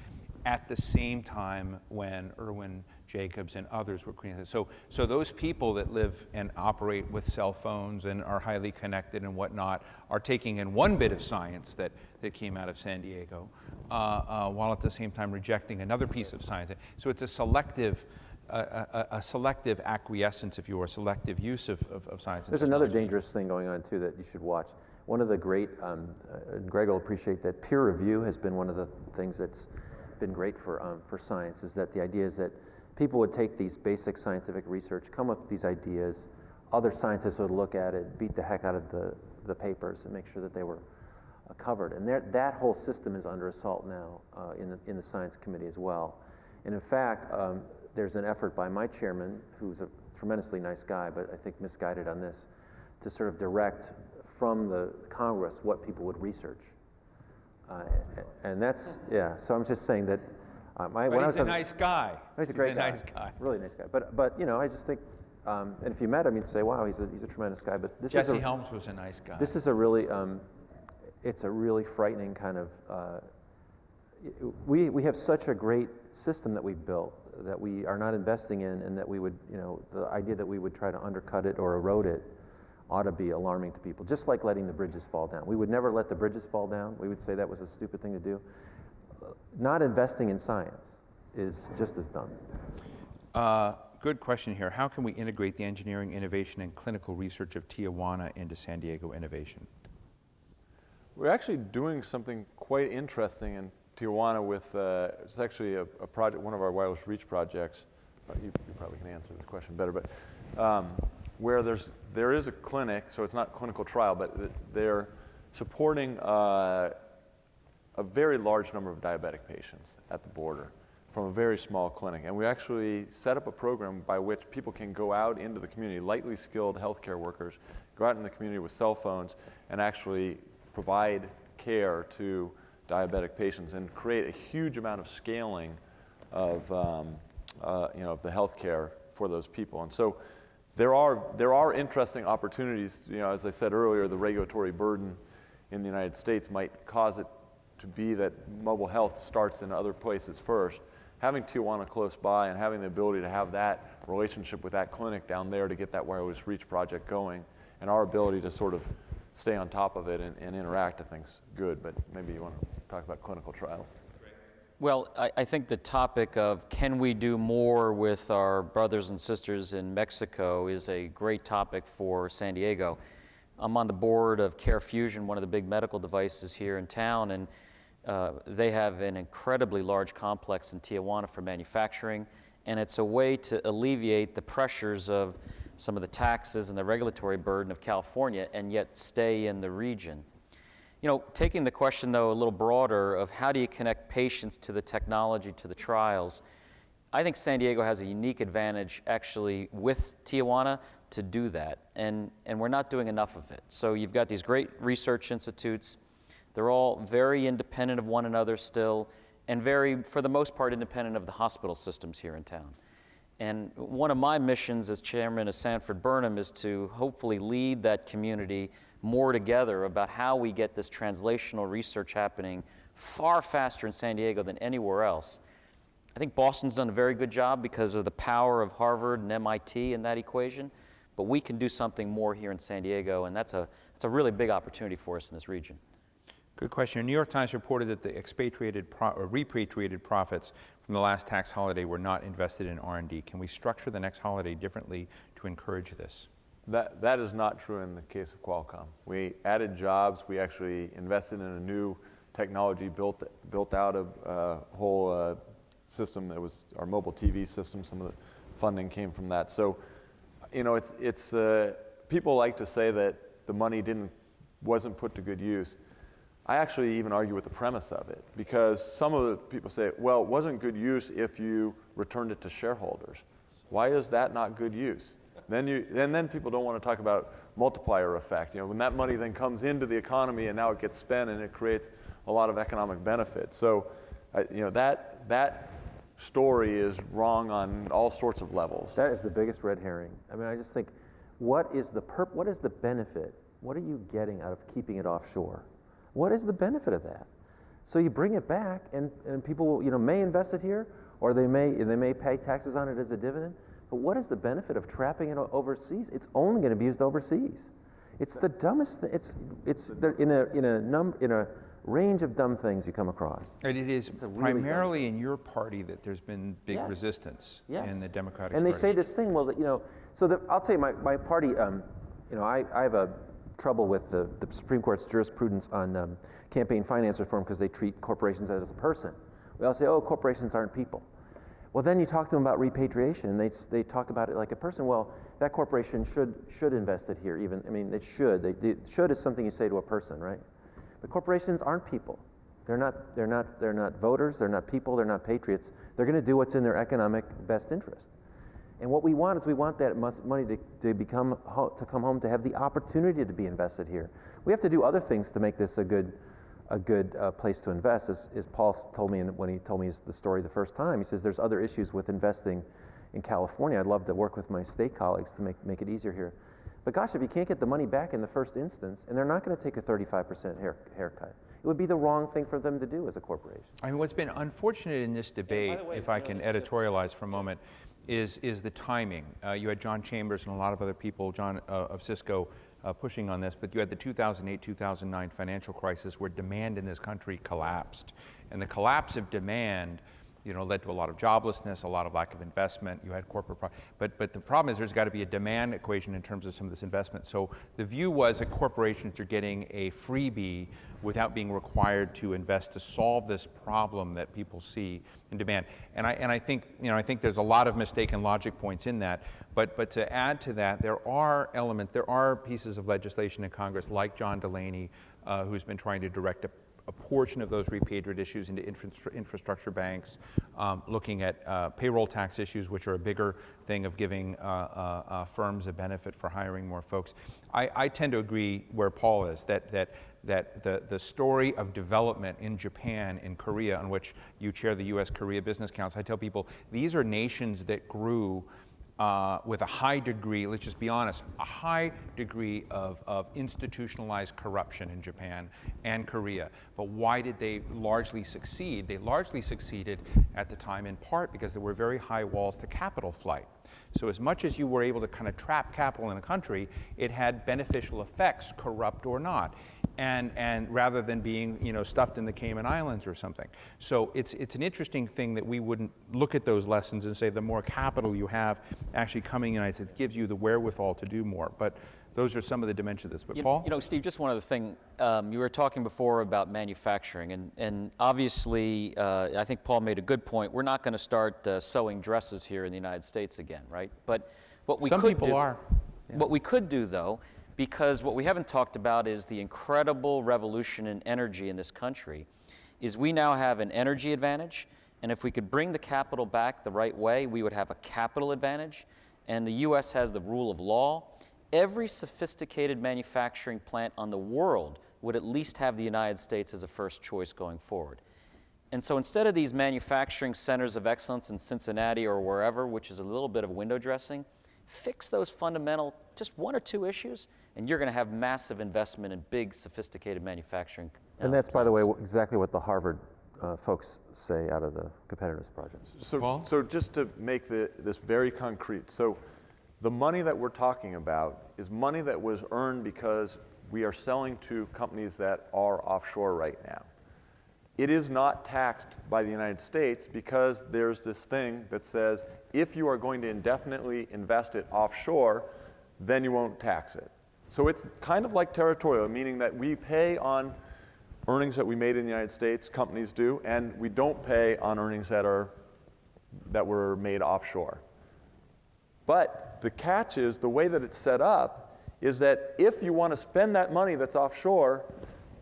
at the same time when Irwin Jacobs and others were creating it. So those people that live and operate with cell phones and are highly connected and whatnot are taking in one bit of science that came out of San Diego, while at the same time rejecting another piece of science. So it's a selective acquiescence, if you will, a selective use of science. There's another dangerous thing going on too that you should watch. One of the great, Greg will appreciate that, peer review has been one of the things that's been great for science, is that the idea is that people would take these basic scientific research, come up with these ideas, other scientists would look at it, beat the heck out of the papers and make sure that they were covered. And that whole system is under assault now in the Science Committee as well. And in fact, there's an effort by my chairman, who's a tremendously nice guy, but I think misguided on this, to sort of direct from the Congress what people would research. And that's, yeah, so I'm just saying that he's a nice guy. He's a great guy. Nice guy. Really nice guy. But you know, I just think, and if you met him, you'd say, wow, he's a tremendous guy. But this Jesse Helms was a nice guy. This is a really, it's a really frightening kind of, we have such a great system that we've built that we are not investing in, and that we would, you know, the idea that we would try to undercut it or erode it ought to be alarming to people, just like letting the bridges fall down. We would never let the bridges fall down. We would say that was a stupid thing to do. Not investing in science is just as dumb. Good question here. How can we integrate the engineering, innovation, and clinical research of Tijuana into San Diego innovation? We're actually doing something quite interesting in Tijuana with, it's actually a project, one of our wireless reach projects. You probably can answer the question better, but where there is a clinic, so it's not clinical trial, but they're supporting a very large number of diabetic patients at the border from a very small clinic. And we actually set up a program by which people can go out into the community, lightly skilled healthcare workers, go out in the community with cell phones and actually provide care to diabetic patients and create a huge amount of scaling of of the healthcare for those people. And so there are interesting opportunities. You know, as I said earlier, the regulatory burden in the United States might cause it to be that mobile health starts in other places first. Having Tijuana close by and having the ability to have that relationship with that clinic down there to get that wireless reach project going, and our ability to sort of stay on top of it and interact, I think is good. But maybe you want to talk about clinical trials. Well, I think the topic of can we do more with our brothers and sisters in Mexico is a great topic for San Diego. I'm on the board of CareFusion, one of the big medical devices here in town, and they have an incredibly large complex in Tijuana for manufacturing, and it's a way to alleviate the pressures of some of the taxes and the regulatory burden of California and yet stay in the region. You know, taking the question, though, a little broader of how do you connect patients to the technology, to the trials, I think San Diego has a unique advantage, actually, with Tijuana to do that, and we're not doing enough of it. So you've got these great research institutes. They're all very independent of one another still, and very, for the most part, independent of the hospital systems here in town. And one of my missions as chairman of Sanford-Burnham is to hopefully lead that community more together about how we get this translational research happening far faster in San Diego than anywhere else. I think Boston's done a very good job because of the power of Harvard and MIT in that equation, but we can do something more here in San Diego, and that's a really big opportunity for us in this region. Good question. The New York Times reported that the repatriated profits from the last tax holiday were not invested in R&D. Can we structure the next holiday differently to encourage this? That is not true in the case of Qualcomm. We added jobs. We actually invested in a new technology, built out a whole system that was our mobile TV system. Some of the funding came from that. So, you know, it's people like to say that the money wasn't put to good use. I actually even argue with the premise of it, because some of the people say, well, it wasn't good use if you returned it to shareholders. Why is that not good use? Then people don't want to talk about multiplier effect. You know, when that money then comes into the economy and now it gets spent and it creates a lot of economic benefit. So, you know, that story is wrong on all sorts of levels. That is the biggest red herring. I mean, I just think, what is the benefit? What are you getting out of keeping it offshore? What is the benefit of that? So you bring it back, and people will, you know, may invest it here, or they may pay taxes on it as a dividend. But what is the benefit of trapping it overseas? It's only going to be used overseas. It's the dumbest thing. It's in a range of dumb things you come across. And it is really primarily in your party that there's been big resistance in the Democratic And Party. they say this thing, well, you know, so I'll tell you, my party, you know, I have a trouble with the Supreme Court's jurisprudence on campaign finance reform because they treat corporations as a person. We all say, oh, corporations aren't people. Well, then you talk to them about repatriation, and they talk about it like a person. Well, that corporation should invest it here. Even, I mean, it should. Should is something you say to a person, right? But corporations aren't people. They're not voters. They're not people. They're not patriots. They're going to do what's in their economic best interest. And what we want is that money to come home, to have the opportunity to be invested here. We have to do other things to make this a good place to invest. As Paul told me when he told me the story the first time, he says there's other issues with investing in California. I'd love to work with my state colleagues to make it easier here. But gosh, if you can't get the money back in the first instance, and they're not going to take a 35% haircut, it would be the wrong thing for them to do as a corporation. I mean, what's been unfortunate in this debate, if I can editorialize for a moment, is the timing. You had John Chambers and a lot of other people, John of Cisco, pushing on this, but you had the 2008-2009 financial crisis where demand in this country collapsed. And the collapse of demand, you know, led to a lot of joblessness, a lot of lack of investment. You had corporate, but the problem is there's got to be a demand equation in terms of some of this investment. So the view was that corporations are getting a freebie without being required to invest to solve this problem that people see in demand. And I think, you know, I think there's a lot of mistaken logic points in that. But to add to that, there are pieces of legislation in Congress like John Delaney, who's been trying to direct a portion of those repatriate issues into infrastructure banks, looking at payroll tax issues, which are a bigger thing of giving firms a benefit for hiring more folks. I tend to agree where Paul is, that the story of development in Japan, in Korea, on which you chair the U.S. Korea Business Council, I tell people these are nations that grew with a high degree, let's just be honest, a high degree of institutionalized corruption in Japan and Korea. But why did they largely succeed? They largely succeeded at the time in part because there were very high walls to capital flight. So as much as you were able to kind of trap capital in a country, it had beneficial effects, corrupt or not. And rather than being, you know, stuffed in the Cayman Islands or something. So it's an interesting thing that we wouldn't look at those lessons and say the more capital you have actually coming in the United States gives you the wherewithal to do more. But those are some of the dimensions of this. But Paul? You know, Steve, just one other thing. You were talking before about manufacturing, and obviously, I think Paul made a good point. We're not going to start sewing dresses here in the United States again, right? But what we Some could people do, are. Yeah. What we could do, though, because what we haven't talked about is the incredible revolution in energy in this country, is we now have an energy advantage, and if we could bring the capital back the right way, we would have a capital advantage, and the U.S. has the rule of law. Every sophisticated manufacturing plant on the world would at least have the United States as a first choice going forward. And so instead of these manufacturing centers of excellence in Cincinnati or wherever, which is a little bit of window dressing, fix those fundamental, just one or two issues, and you're going to have massive investment in big, sophisticated manufacturing. And that's, by the way, exactly what the Harvard folks say out of the competitiveness project. So just to make this very concrete, so the money that we're talking about is money that was earned because we are selling to companies that are offshore right now. It is not taxed by the United States because there's this thing that says if you are going to indefinitely invest it offshore, then you won't tax it. So it's kind of like territorial, meaning that we pay on earnings that we made in the United States, companies do, and we don't pay on earnings that were made offshore. But the catch is, the way that it's set up is that if you want to spend that money that's offshore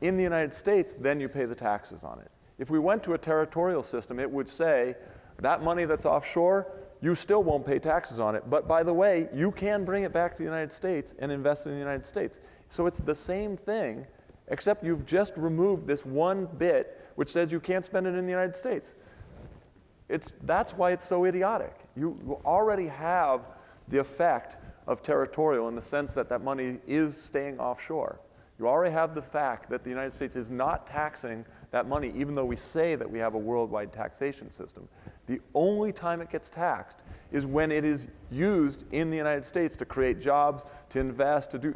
in the United States, then you pay the taxes on it. If we went to a territorial system, it would say, that money that's offshore, you still won't pay taxes on it. But by the way, you can bring it back to the United States and invest in the United States. So it's the same thing, except you've just removed this one bit which says you can't spend it in the United States. That's why it's so idiotic. You already have the effect of territorial in the sense that that money is staying offshore. You already have the fact that the United States is not taxing that money, even though we say that we have a worldwide taxation system. The only time it gets taxed is when it is used in the United States to create jobs, to invest, to do.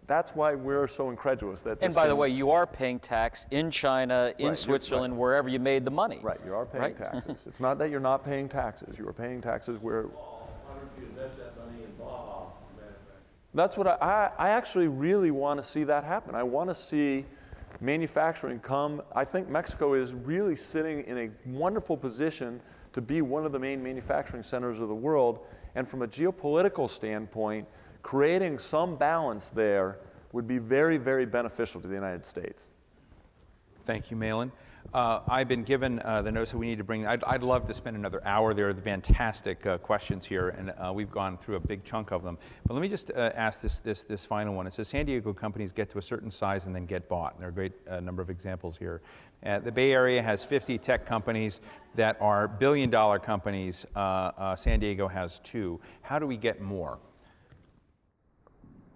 That's why we're so incredulous that. And by the way, you are paying tax in China, in Switzerland, right. wherever you made the money. Right, you are paying taxes. It's not that you're not paying taxes. You are paying taxes where. Why don't you invest that money in blah, manufacturing? That's what I actually really want to see that happen. I want to see manufacturing come. I think Mexico is really sitting in a wonderful position to be one of the main manufacturing centers of the world. And from a geopolitical standpoint, creating some balance there would be very, very beneficial to the United States. Thank you, Malin. I've been given the notice that we need to bring. I'd love to spend another hour there. The fantastic questions here, and we've gone through a big chunk of them. But let me just ask this final one. It says San Diego companies get to a certain size and then get bought. And there are a great number of examples here. The Bay Area has 50 tech companies that are billion-dollar companies. San Diego has 2. How do we get more?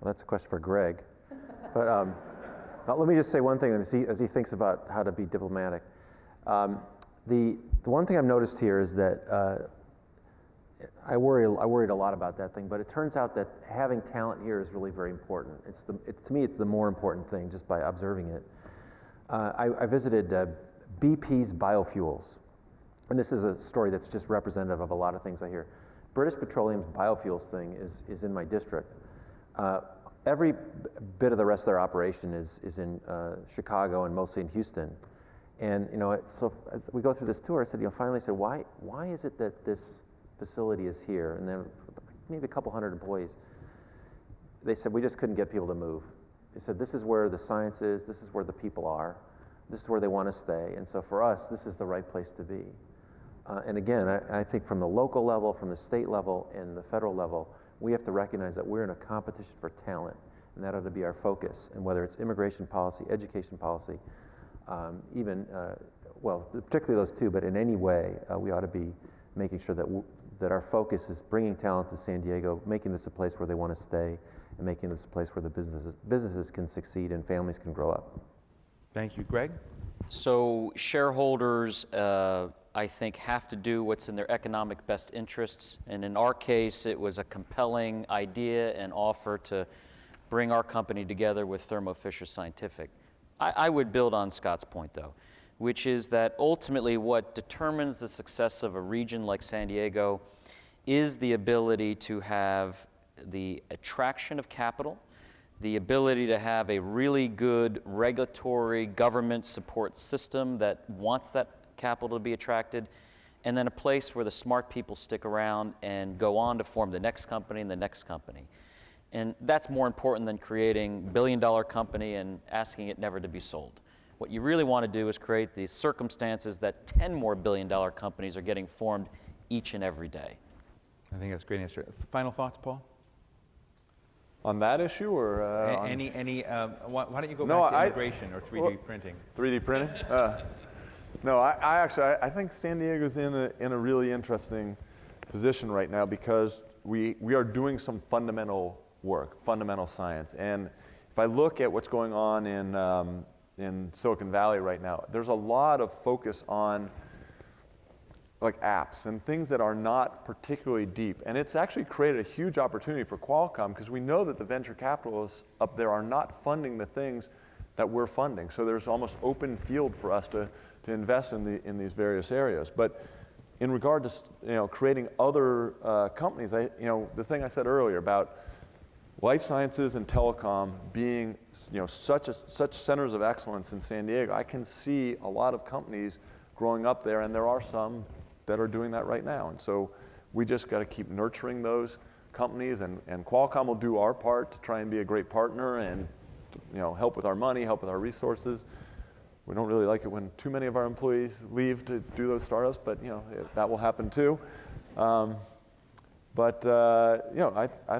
Well, that's a question for Greg. But let me just say one thing as he thinks about how to be diplomatic. The one thing I've noticed here is that I worried a lot about that thing, but it turns out that having talent here is really very important. To me, it's the more important thing just by observing it. I visited BP's biofuels, and this is a story that's just representative of a lot of things I hear. British Petroleum's biofuels thing is in my district. Every bit of the rest of their operation is in Chicago and mostly in Houston. And so as we go through this tour, I said, finally I said, why is it that this facility is here? And then maybe a couple hundred employees. They said, we just couldn't get people to move. They said, this is where the science is, this is where the people are, this is where they want to stay. And so for us, this is the right place to be. And again, I think from the local level, from the state level, and the federal level, we have to recognize that we're in a competition for talent, and that ought to be our focus. And whether it's immigration policy, education policy, particularly those 2, but in any way, we ought to be making sure that our focus is bringing talent to San Diego, making this a place where they want to stay, and making this a place where the businesses can succeed and families can grow up. Thank you, Greg. So shareholders, I think, have to do what's in their economic best interests. And in our case, it was a compelling idea and offer to bring our company together with Thermo Fisher Scientific. I would build on Scott's point, though, which is that ultimately what determines the success of a region like San Diego is the ability to have the attraction of capital, the ability to have a really good regulatory government support system that wants that capital to be attracted, and then a place where the smart people stick around and go on to form the next company and the next company. And that's more important than creating a billion-dollar company and asking it never to be sold. What you really want to do is create the circumstances that 10 more billion-dollar companies are getting formed each and every day. I think that's a great answer. Final thoughts, Paul? On that issue, or why don't you go back to immigration or 3D printing? 3D printing? No, I think San Diego's in a really interesting position right now because we are doing some fundamental work, fundamental science. And if I look at what's going on in Silicon Valley right now, there's a lot of focus on like apps and things that are not particularly deep. And it's actually created a huge opportunity for Qualcomm because we know that the venture capitalists up there are not funding the things that we're funding. So there's almost open field for us to invest in these various areas. But in regard to creating other companies, the thing I said earlier about life sciences and telecom being such centers of excellence in San Diego, I can see a lot of companies growing up there, and there are some that are doing that right now. And so we just got to keep nurturing those companies, and Qualcomm will do our part to try and be a great partner and help with our money, help with our resources. We don't really like it when too many of our employees leave to do those startups, but that will happen too. I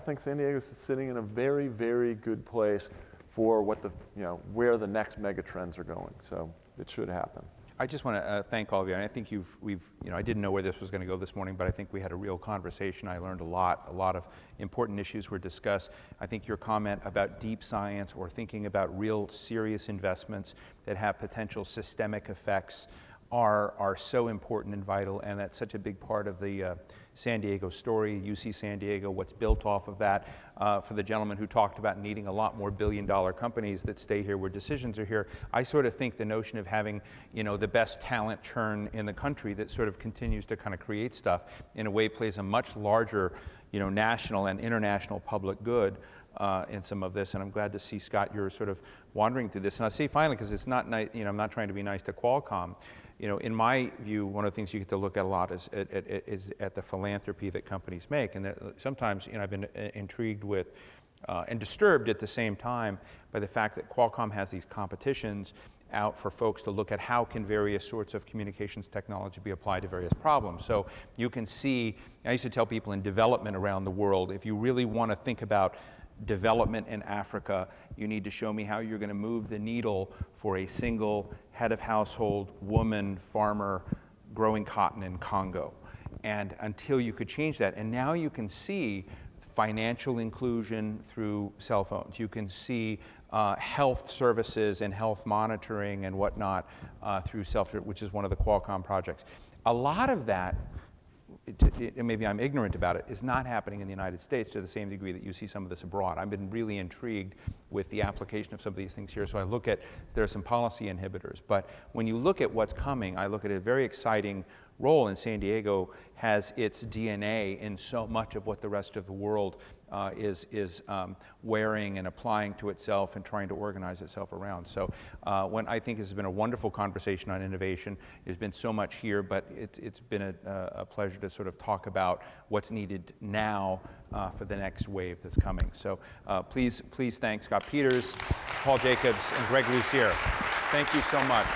think San Diego is sitting in a very, very good place for where the next mega trends are going. So it should happen. I just want to thank all of you. And I think I didn't know where this was going to go this morning, but I think we had a real conversation. I learned a lot of important issues were discussed. I think your comment about deep science or thinking about real serious investments that have potential systemic effects are so important and vital, and that's such a big part of the San Diego story, UC San Diego, what's built off of that. For the gentleman who talked about needing a lot more billion-dollar companies that stay here where decisions are here, I sort of think the notion of having the best talent churn in the country that sort of continues to kind of create stuff in a way plays a much larger national and international public good in some of this, and I'm glad to see, Scott, you're sort of wandering through this. And I'll say finally, because it's not nice, I'm not trying to be nice to Qualcomm. In my view, one of the things you get to look at a lot is at the philanthropy that companies make, and sometimes I've been intrigued with and disturbed at the same time by the fact that Qualcomm has these competitions out for folks to look at how can various sorts of communications technology be applied to various problems. So you can see, I used to tell people in development around the world, if you really want to think about development in Africa, you need to show me how you're going to move the needle for a single head of household woman farmer growing cotton in Congo. And until you could change that, and now you can see financial inclusion through cell phones. You can see health services and health monitoring and whatnot through which is one of the Qualcomm projects. A lot of that, maybe I'm ignorant about it, is not happening in the United States to the same degree that you see some of this abroad. I've been really intrigued with the application of some of these things here. So I look at, there are some policy inhibitors, but when you look at what's coming, I look at a very exciting role, and San Diego has its DNA in so much of what the rest of the world is wearing and applying to itself and trying to organize itself around. So when I think this has been a wonderful conversation on innovation. There's been so much here, but it's been a pleasure to sort of talk about what's needed now for the next wave that's coming. So please thank Scott Peters, Paul Jacobs, and Greg Lucier. Thank you so much.